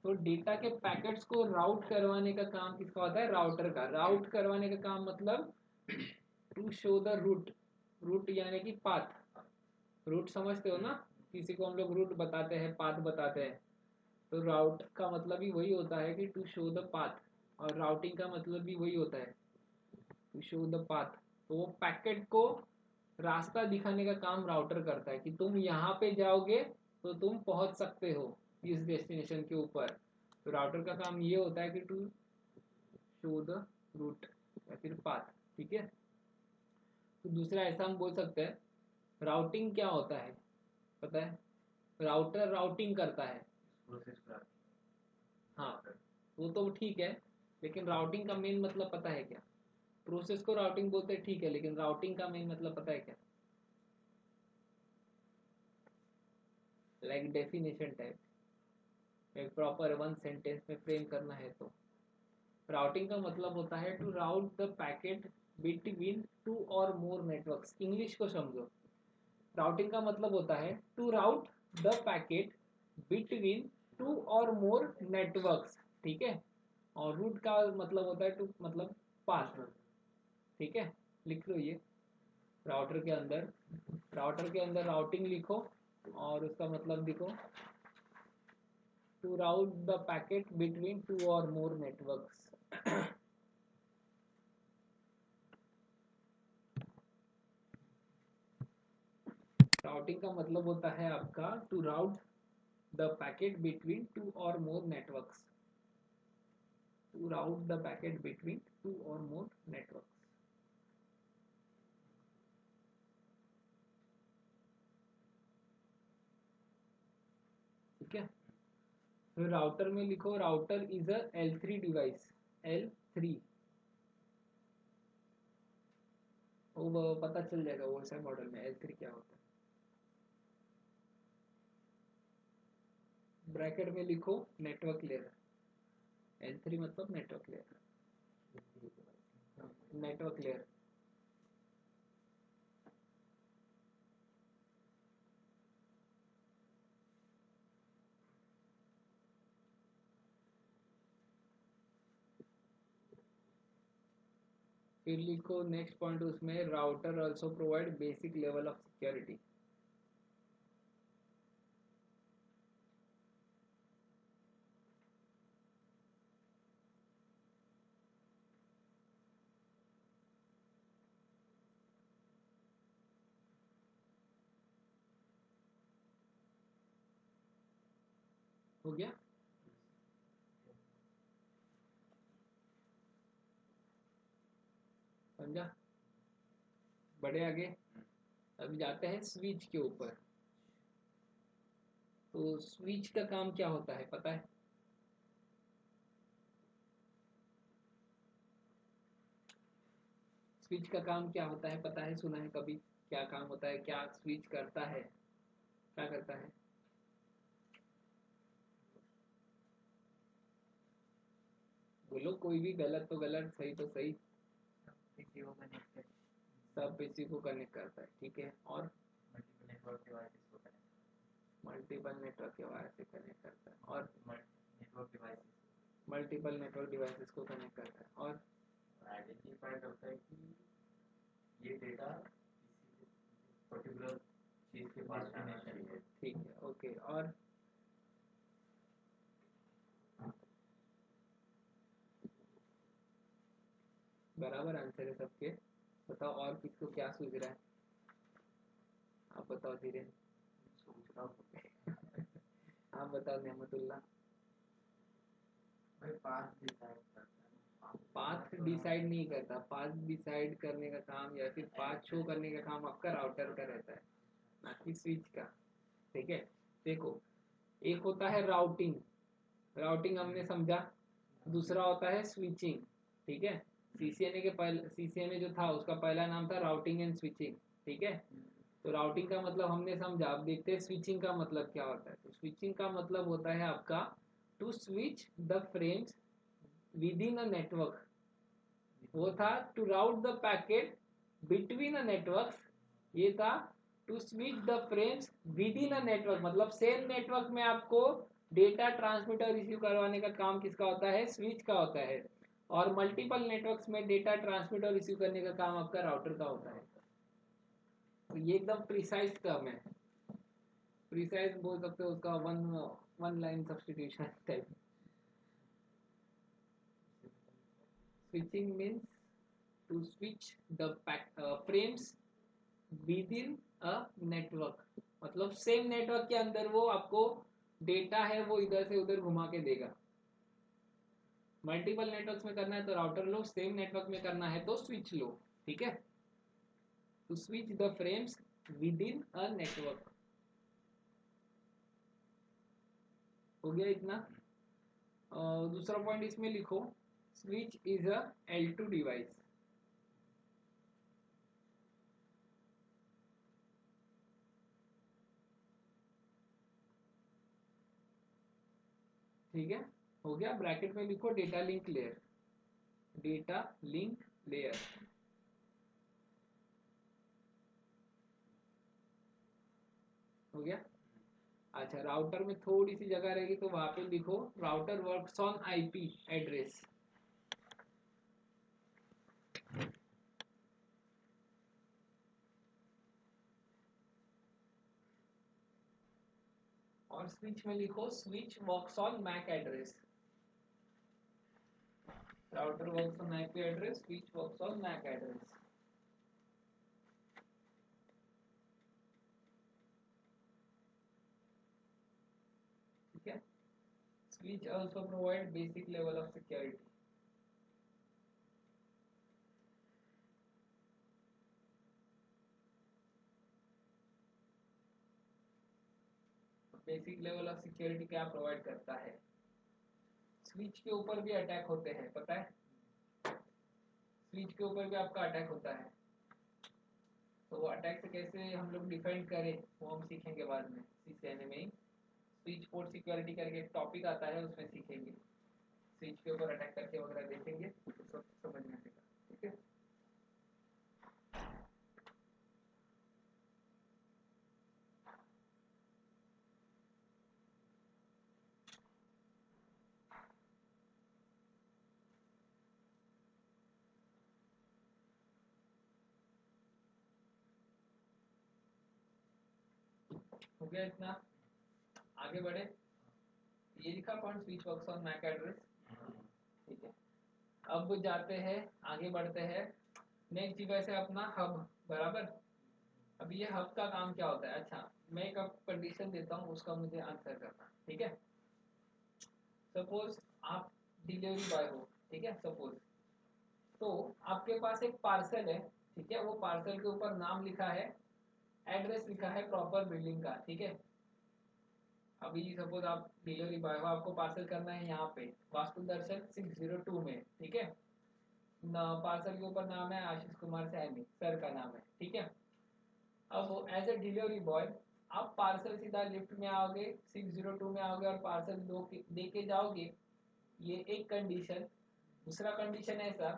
Speaker 1: तो डेटा के पैकेट्स को राउट करवाने का काम किसका होता है? राउटर का। राउट करवाने का काम मतलब to show the route, route यानी कि पाथ। रूट समझते हो ना, किसी को हम लोग रूट बताते हैं, पाथ बताते हैं, तो राउट का मतलब भी वही होता है कि टू शो द पाथ, और राउटिंग का मतलब भी वही होता है, टू शो द पाथ। तो वो पैकेट को रास्ता दिखाने का काम राउटर करता है कि तुम यहाँ पे जाओगे तो तुम पहुंच सकते हो इस डेस्टिनेशन के ऊपर। तो राउटर का काम ये होता है कि टू शो द रूट या फिर पाथ। ठीक है, तो दूसरा ऐसा हम बोल सकते हैं, राउटिंग क्या होता है पता है? राउटर राउटिंग करता है। हाँ, वो तो ठीक है, लेकिन राउटिंग का मेन मतलब पता है क्या? प्रोसेस को राउटिंग बोलते हैं, ठीक है, लेकिन राउटिंग का मेन मतलब पता है क्या? लाइक डेफिनेशन टाइप, एक प्रॉपर वन सेंटेंस में फ्रेम करना है तो राउटिंग का मतलब होता है to route the packet between two or more networks. English को समझो, राउटिंग का मतलब होता है to route the packet between two or more networks. ठीक है, और रूट का मतलब होता है टू, मतलब पाथ। ठीक है, लिख लो ये, राउटर के अंदर, राउटर के अंदर राउटिंग लिखो और उसका मतलब लिखो, to route the packet between two or more networks. Routing का मतलब होता है आपका to route the packet between two or more networks. To route the packet between two or more networks. ठीक है, फिर राउटर में लिखो router is a L3 device. L3 वो पता चल जाएगा वो ऐसा मॉडल में L3 क्या होता है. ब्रैकेट में लिखो नेटवर्क लेयर. L3 मतलब नेटवर्क लेयर. Network layer. फिर लिखो नेक्स्ट पॉइंट उसमें router also provide basic level of security. हो गया. समझा. बढ़े आगे. अभी जाते हैं स्विच के ऊपर. तो स्विच का काम क्या होता है पता है. स्विच का काम क्या होता है पता है, सुना है कभी. क्या काम होता है, क्या स्विच करता है, क्या करता है. बोलो कोई भी, गलत तो गलत, सही तो सही.
Speaker 2: पीसी को कनेक्ट कर,
Speaker 1: सब पीसी को कनेक्ट करता है. ठीक है, और
Speaker 2: मल्टीपल नेटवर्क डिवाइसेस को कनेक्ट,
Speaker 1: मल्टीपल नेटवर्क के वायर से कनेक्ट करता है. और
Speaker 2: network devices
Speaker 1: multiple network devices को कनेक्ट करता है. और
Speaker 2: आइडेंटिफाई करता है कि ये डेटा किसी पर्टिकुलर चीज के पास जाना चाहिए.
Speaker 1: ठीक है, ओके. और बराबर आंसर है सबके. बताओ और किसको क्या सूझ रहा है. आप बताओ धीरे.
Speaker 2: सोच रहा हूँ
Speaker 1: आप बताओ नेमतुल्ला.
Speaker 2: भाई पाथ डिसाइड करता है.
Speaker 1: पाथ डिसाइड नहीं करता. पाथ डिसाइड करने का काम या फिर पाथ शो करने का काम आपका राउटर का रहता है, ना कि स्विच का. ठीक है. देखो, एक होता है राउटिंग. राउटिंग हमने समझा. दूसरा होता है स्विचिंग. ठीक है. सीसीएनए के पहले, सीसीएनए जो था उसका पहला नाम था राउटिंग एंड स्विचिंग. ठीक है. तो राउटिंग का मतलब हमने समझा. अब देखते हैं स्विचिंग का मतलब क्या होता है. तो स्विचिंग का मतलब होता है आपका to switch the frames within a network. वो था to route the packet between a networks. ये था to switch the frames within a network. मतलब सेम नेटवर्क में आपको डेटा ट्रांसमिट और रिसीव करवाने का काम किसका होता है, स्विच का होता है. और मल्टीपल नेटवर्क्स में डेटा ट्रांसमिट और रिसीव करने का काम आपका राउटर का होता है. तो ये एकदम प्रिसाइज टर्म है. प्रिसाइज बोल सकते हो उसका. One line substitution type. Switching means to switch the frames within a network. मतलब सेम नेटवर्क के अंदर वो आपको डेटा है वो इधर से उधर घुमा के देगा. मल्टीपल नेटवर्क्स में करना है तो राउटर लो. सेम नेटवर्क में करना है तो स्विच लो. ठीक है. To switch the frames within a network. हो गया इतना. दूसरा पॉइंट इसमें लिखो switch is a L2 device. ठीक है. हो गया. ब्रैकेट में लिखो data link layer. Data link layer. हो गया. अच्छा, राउटर में थोड़ी सी जगह रहेगी तो वहां पे लिखो router works on IP address. और स्विच में लिखो switch works on MAC address. Router works on IP address, switch works on MAC address. ठीक है। Switch also provide basic level of security. Basic level of security क्या provide करता है? Switch के ऊपर भी अटैक होते हैं, पता है? स्विच के ऊपर भी आपका अटैक होता है, तो वो अटैक से कैसे हम लोग डिफेंड करें वो हम सीखेंगे बाद में। सीसीएनए में ही स्विच पोर्ट सिक्योरिटी करके एक टॉपिक आता है, उसमें सीखेंगे। स्विच के ऊपर अटैक करके वगैरह देखेंगे तो सब समझ में आएगा, ठीक है। हो गया इतना, आगे बढ़े। ये लिखा point switch works on MAC address, ठीक है। अब जाते हैं, आगे बढ़ते हैं। नेक्स्ट डिवाइस है अपना हब, बराबर। अब ये हब का काम क्या होता है? अच्छा, मैं एक कंडीशन देता हूँ, उसका मुझे आंसर करना, ठीक है। सपोज आप डिलीवरी बॉय हो, ठीक है, सपोज। तो आपके पास एक पार्सल है, ठीक है। वो पार्सल के ऊपर नाम लिखा है, एड्रेस लिखा है प्रॉपर बिल्डिंग का, ठीक है। अभी सपोज आप डिलीवरी बॉय हो, आपको पार्सल करना है यहाँ पे वास्तु दर्शन 602 में, ठीक है। पार्सल के ऊपर नाम है आशीष कुमार सैनी, सर का नाम है, ठीक है। अब एज ए डिलीवरी बॉय आप पार्सल सीधा लिफ्ट में आओगे, 602 में आओगे और पार्सल दे के जाओगे, ये एक कंडीशन। दूसरा कंडीशन ऐसा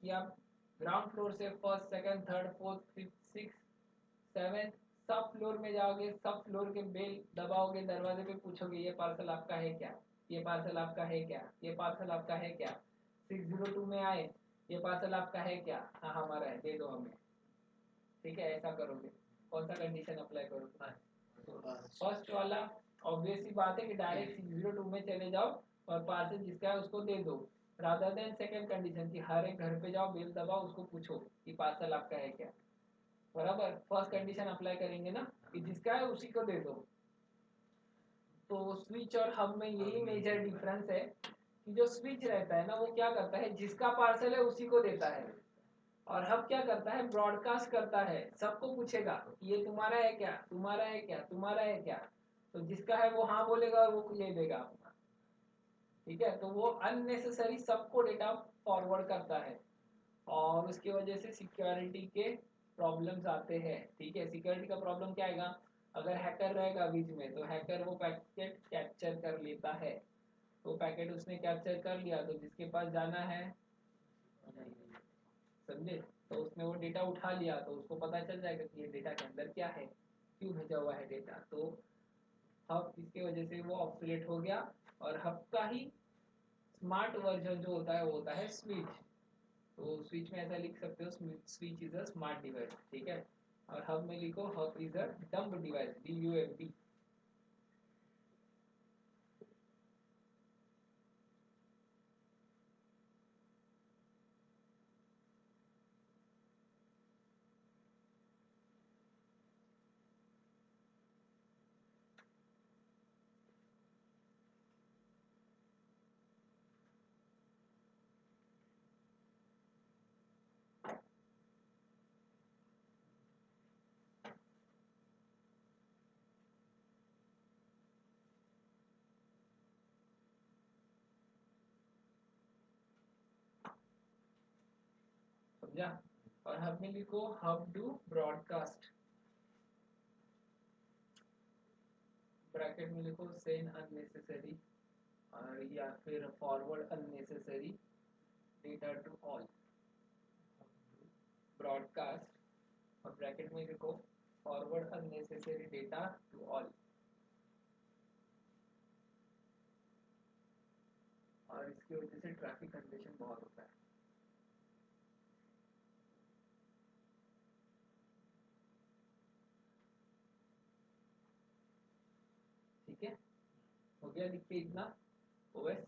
Speaker 1: कि आप ग्राउंड फ्लोर से first, second, third, fourth, fifth, six, seventh, सब फ्लोर में जाओगे, सब फ्लोर के बेल दबाओगे, दरवाजे पे पूछोगे ये पार्सल आपका है क्या, ये पार्सल आपका है क्या, ये पार्सल आपका है क्या। 602 में आए, ये पार्सल आपका है क्या, हाँ हमारा है, दे दो हमें, ठीक है। ऐसा करोगे। कौन सा कंडीशन अप्लाई करोगे? फर्स्ट वाला। ऑब्वियस सी बात है कि डायरेक्ट 602 में चले जाओ और पार्सल जिसका है उसको दे दो, रादर देन सेकंड कंडीशन कि हर एक घर पे जाओ, बेल दबाओ, उसको पूछो कि पार्सल आपका है क्या, बराबर। फर्स्ट कंडीशन अप्लाई करेंगे ना कि जिसका है उसी को दे दो। तो स्विच और हब में यही मेजर डिफरेंस है कि जो स्विच रहता है ना वो क्या करता है, जिसका पार्सल है उसी को देता है। और हब क्या करता है, ब्रॉडकास्ट करता है, सबको पूछेगा ये तुम्हारा है क्या, तुम्हारा है क्या, तुम्हारा है क्या। तो जिसका है वो हाँ बोलेगा और वो ले लेगा अपना, ठीक है। तो वो अननेसेसरी सबको डेटा फॉरवर्ड करता है और उसकी वजह से सिक्योरिटी के प्रॉब्लम्स आते हैं, ठीक है। सिक्योरिटी का प्रॉब्लम क्या आएगा? अगर हैकर रहेगा बीच में तो हैकर वो पैकेट कैप्चर कर लेता है। तो पैकेट उसने कैप्चर कर लिया तो जिसके पास जाना है, समझे, तो उसने वो डेटा उठा लिया तो उसको पता चल जाएगा कि ये डेटा के अंदर क्या है, क्यों भेजा हुआ है डेटा। तो हब इसके वजह से वो ऑब्सोलेट हो गया। और हब का ही स्मार्ट वर्जन जो होता है वो होता है स्विच। तो स्विच में ऐसा लिख सकते हो, switch is a smart device, ठीक है। और हब में लिखो hub is a dumb device, DUMB। समझा? और हब में लिखो हब डू ब्रॉडकास्ट, ब्रैकेट में लिखो सेंड अननेसेसरी और या फिर forward unnecessary data to all, broadcast और ब्रैकेट में लिखो forward unnecessary data to all. और इसकी वजह से ट्रैफिक कंजेशन बहुत होता है, ठीक है। हो गया लिख के इतना ओएस।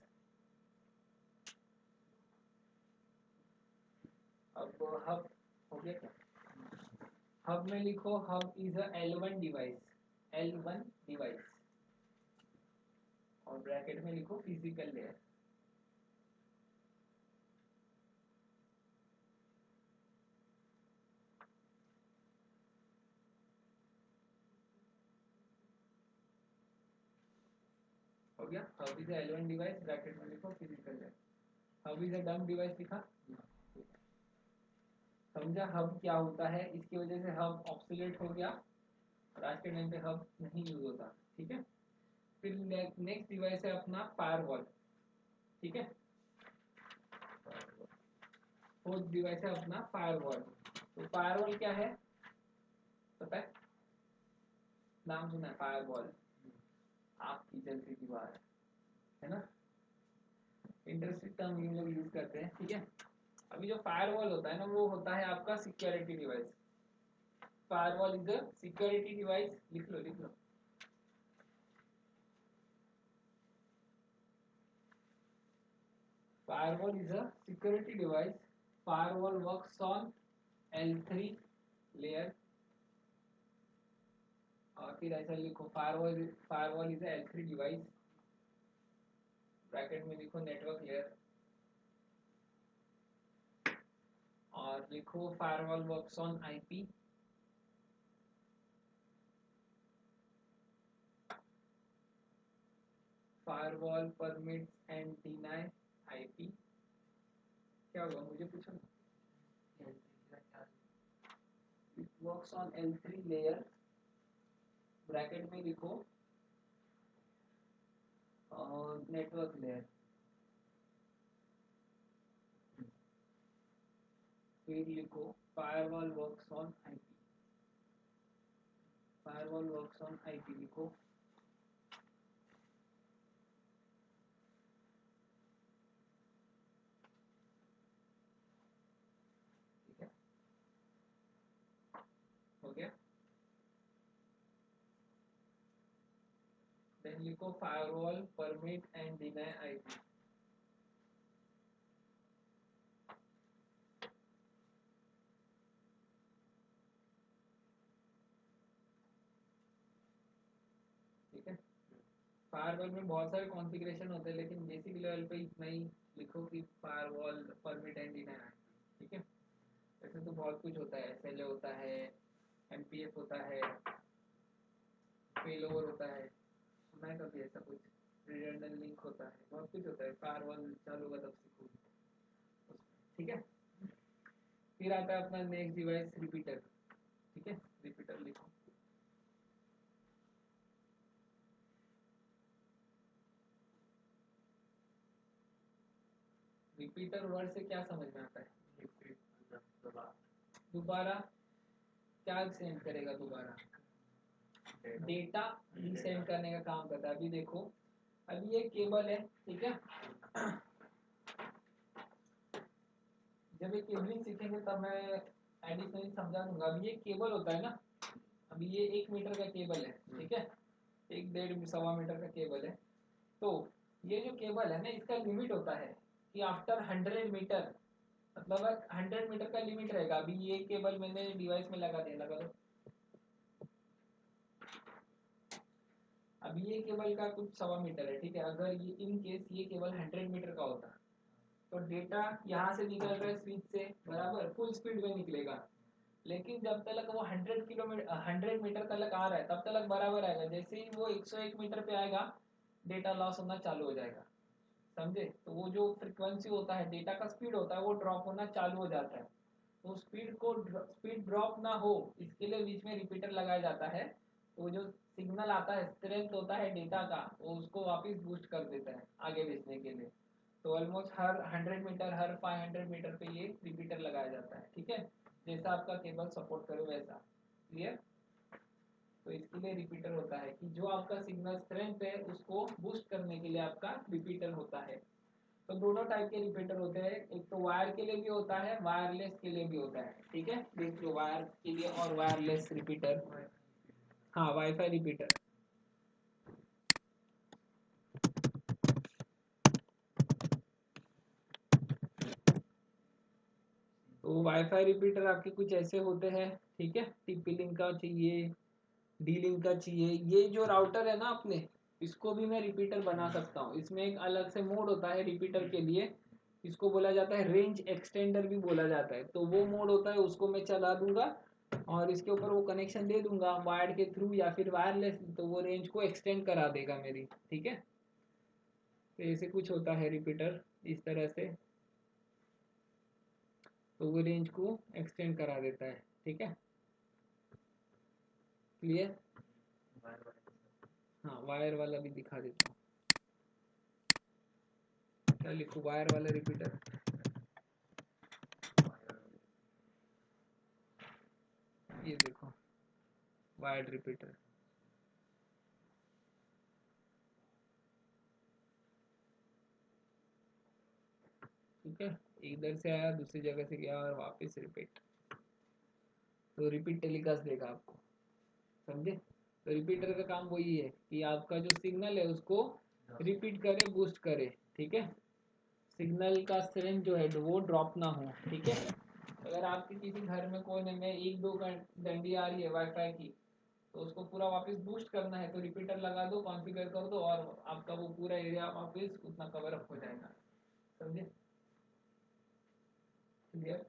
Speaker 1: अब हब हो गया क्या? हब में लिखो hub is a L1 device, L1 device. और ब्रैकेट में लिखो फिजिकल लेयर। हो गया। How is L1 device, bracket में लिखो physical layer. How is a dumb device लिखा। समझा हब क्या होता है, इसकी वजह से हब ऑब्सोलेट हो गया और आज के टाइम पे हब नहीं यूज होता। ठीक है। फिर नेक्स्ट डिवाइस है अपना फायरवॉल। ठीक है। फोर्थ डिवाइस है अपना फायरवॉल। तो फायरवॉल क्या है पता है, नाम सुना है फायरवॉल, आपकी जलती दीवार, है ना। इंटरेस्टिंग टर्म हम लोग यूज करते हैं। ठीक है। अभी जो फायरवॉल होता है ना वो होता है आपका security device. Firewall is a security device, लिख लो लिख लो। Firewall is a security device. Firewall works on L3 layer। और फिर ऐसा लिखो firewall is a L3 device, bracket में लिखो नेटवर्क लेयर। और लिखो firewall works on IP। firewall permits and deny IP। क्या हुआ मुझे पूछो। It works on L3 layer, bracket में लिखो नेटवर्क लेयर। फिर लिखो firewall works on IP. Firewall works on IP लिखो। ठीक है, हो गया। देन लिखो firewall permit and deny IP. ठीक है। फायरवॉल में बहुत सारे कॉन्फ़िगरेशन होते हैं लेकिन बेसिक लेवल पे इतना ही लिखो कि firewall permit and deny IP. ठीक है। वैसे तो बहुत कुछ होता है, एसएलए होता है, एमपीएफ होता है, फेलोवर होता है, सुना है कभी ऐसा कुछ, रिडंडेंट लिंक होता है, बहुत कुछ होता है। फायरवॉल चालू होगा तब सीखोगे। ठीक है। फिर आता है अपना नेक्स्ट डिवाइस रिपीटर। ठीक है। रिपीटर लिखो। रिपीटर वर्ड से क्या समझ में आता है। दोबारा क्या सेंड करेगा, दोबारा डेटा रीसेंड करने का काम करता है। अभी देखो, अभी ये केबल है। ठीक है। जब ये केबलिंग सीखेंगे तब मैं एडिशनली समझा दूंगा। अभी ये केबल होता है ना, अभी ये 1 मीटर का केबल है। ठीक है। 1 1.5 1.25 मीटर का केबल है। तो ये जो केबल है ना, इसका लिमिट होता है कि आफ्टर 100 मीटर, मतलब 100 मीटर का लिमिट रहेगा। अभी ये केबल मैंने डिवाइस में लगा दिया, लगा दो। अभी ये केबल का कुछ 1.25 मीटर है। ठीक है। अगर ये इन केस ये केबल 100 मीटर का होता तो डेटा यहाँ से निकल रहा है स्विच से, बराबर फुल स्पीड में निकलेगा। लेकिन जब तक वो 100 मीटर तक आ रहा है तब तक बराबर आएगा। जैसे ही वो 101 मीटर पे आएगा डेटा लॉस होना चालू हो जाएगा। समझे। तो वो जो फ्रीक्वेंसी होता है, डेटा का स्पीड होता है, वो ड्रॉप होना चालू हो जाता है। तो स्पीड ड्रॉप ना हो इसके लिए बीच में रिपीटर लगाया जाता है। तो जो सिग्नल आता है, स्ट्रेंथ होता है डेटा का, वो उसको वापस बूस्ट कर देता है आगे भेजने के लिए। तो ऑलमोस्ट हर 100 मीटर, हर 500 मीटर पे ये रिपीटर लगाया जाता है। ठीक है। जैसा आपका केबल सपोर्ट करे वैसा। क्लियर। तो इसके लिए रिपीटर होता है कि जो आपका सिग्नल स्ट्रेंथ है उसको बूस्ट करने के लिए आपका रिपीटर होता है। तो दोनों टाइप के रिपीटर होते हैं, एक तो वायर के लिए भी होता है, वायरलेस के लिए भी होता है। ठीक है। देख लो, वायर के लिए और वायरलेस रिपीटर। हाँ, वाईफाई रिपीटर। तो वाईफाई रिपीटर आपके कुछ ऐसे होते हैं। ठीक है। टीपी लिंक का चाहिए, डी लिंक का चाहिए। ये जो राउटर है ना अपने, इसको भी मैं रिपीटर बना सकता हूँ। इसमें एक अलग से मोड होता है रिपीटर के लिए, इसको बोला जाता है रेंज एक्सटेंडर भी बोला जाता है। तो वो मोड होता है, उसको मैं चला दूंगा और इसके ऊपर वो कनेक्शन दे दूंगा वायर्ड के थ्रू या फिर वायरलेस, तो वो रेंज को एक्सटेंड करा देगा मेरी। ठीक है, तो ऐसे कुछ होता है रिपीटर इस तरह से, तो वो रेंज को एक्सटेंड करा देता है। ठीक है, क्लियर? हाँ, वायर वाला भी दिखा देता हूँ। क्या लिखूँ? वायर वाला रिपीटर। ये देखो वायर्ड रिपीटर। ठीक है, इधर से आया, दूसरी जगह से गया और वापस रिपीट, तो रिपीट टेलीकास्ट देगा आपको। समझे? तो रिपीटर का काम वही है कि आपका जो सिग्नल है उसको रिपीट करे, बूस्ट करे। ठीक है, सिग्नल का स्ट्रेंथ जो है वो ड्रॉप ना हो। ठीक है, अगर आपके किसी घर में कोने में एक दो डंडी आ रही है वाईफाई की, तो उसको पूरा वापस बूस्ट करना है तो रिपीटर लगा दो, कॉन्फ़िगर कर दो और आपका वो पूरा एरिया वापस उतना कवर अप हो जाएगा। समझे? क्लियर?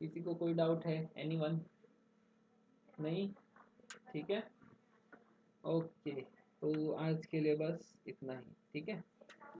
Speaker 1: किसी को कोई डाउट है? एनीवन? नहीं? ठीक है, ओके, तो आज के लिए बस इतना ही। ठीक है।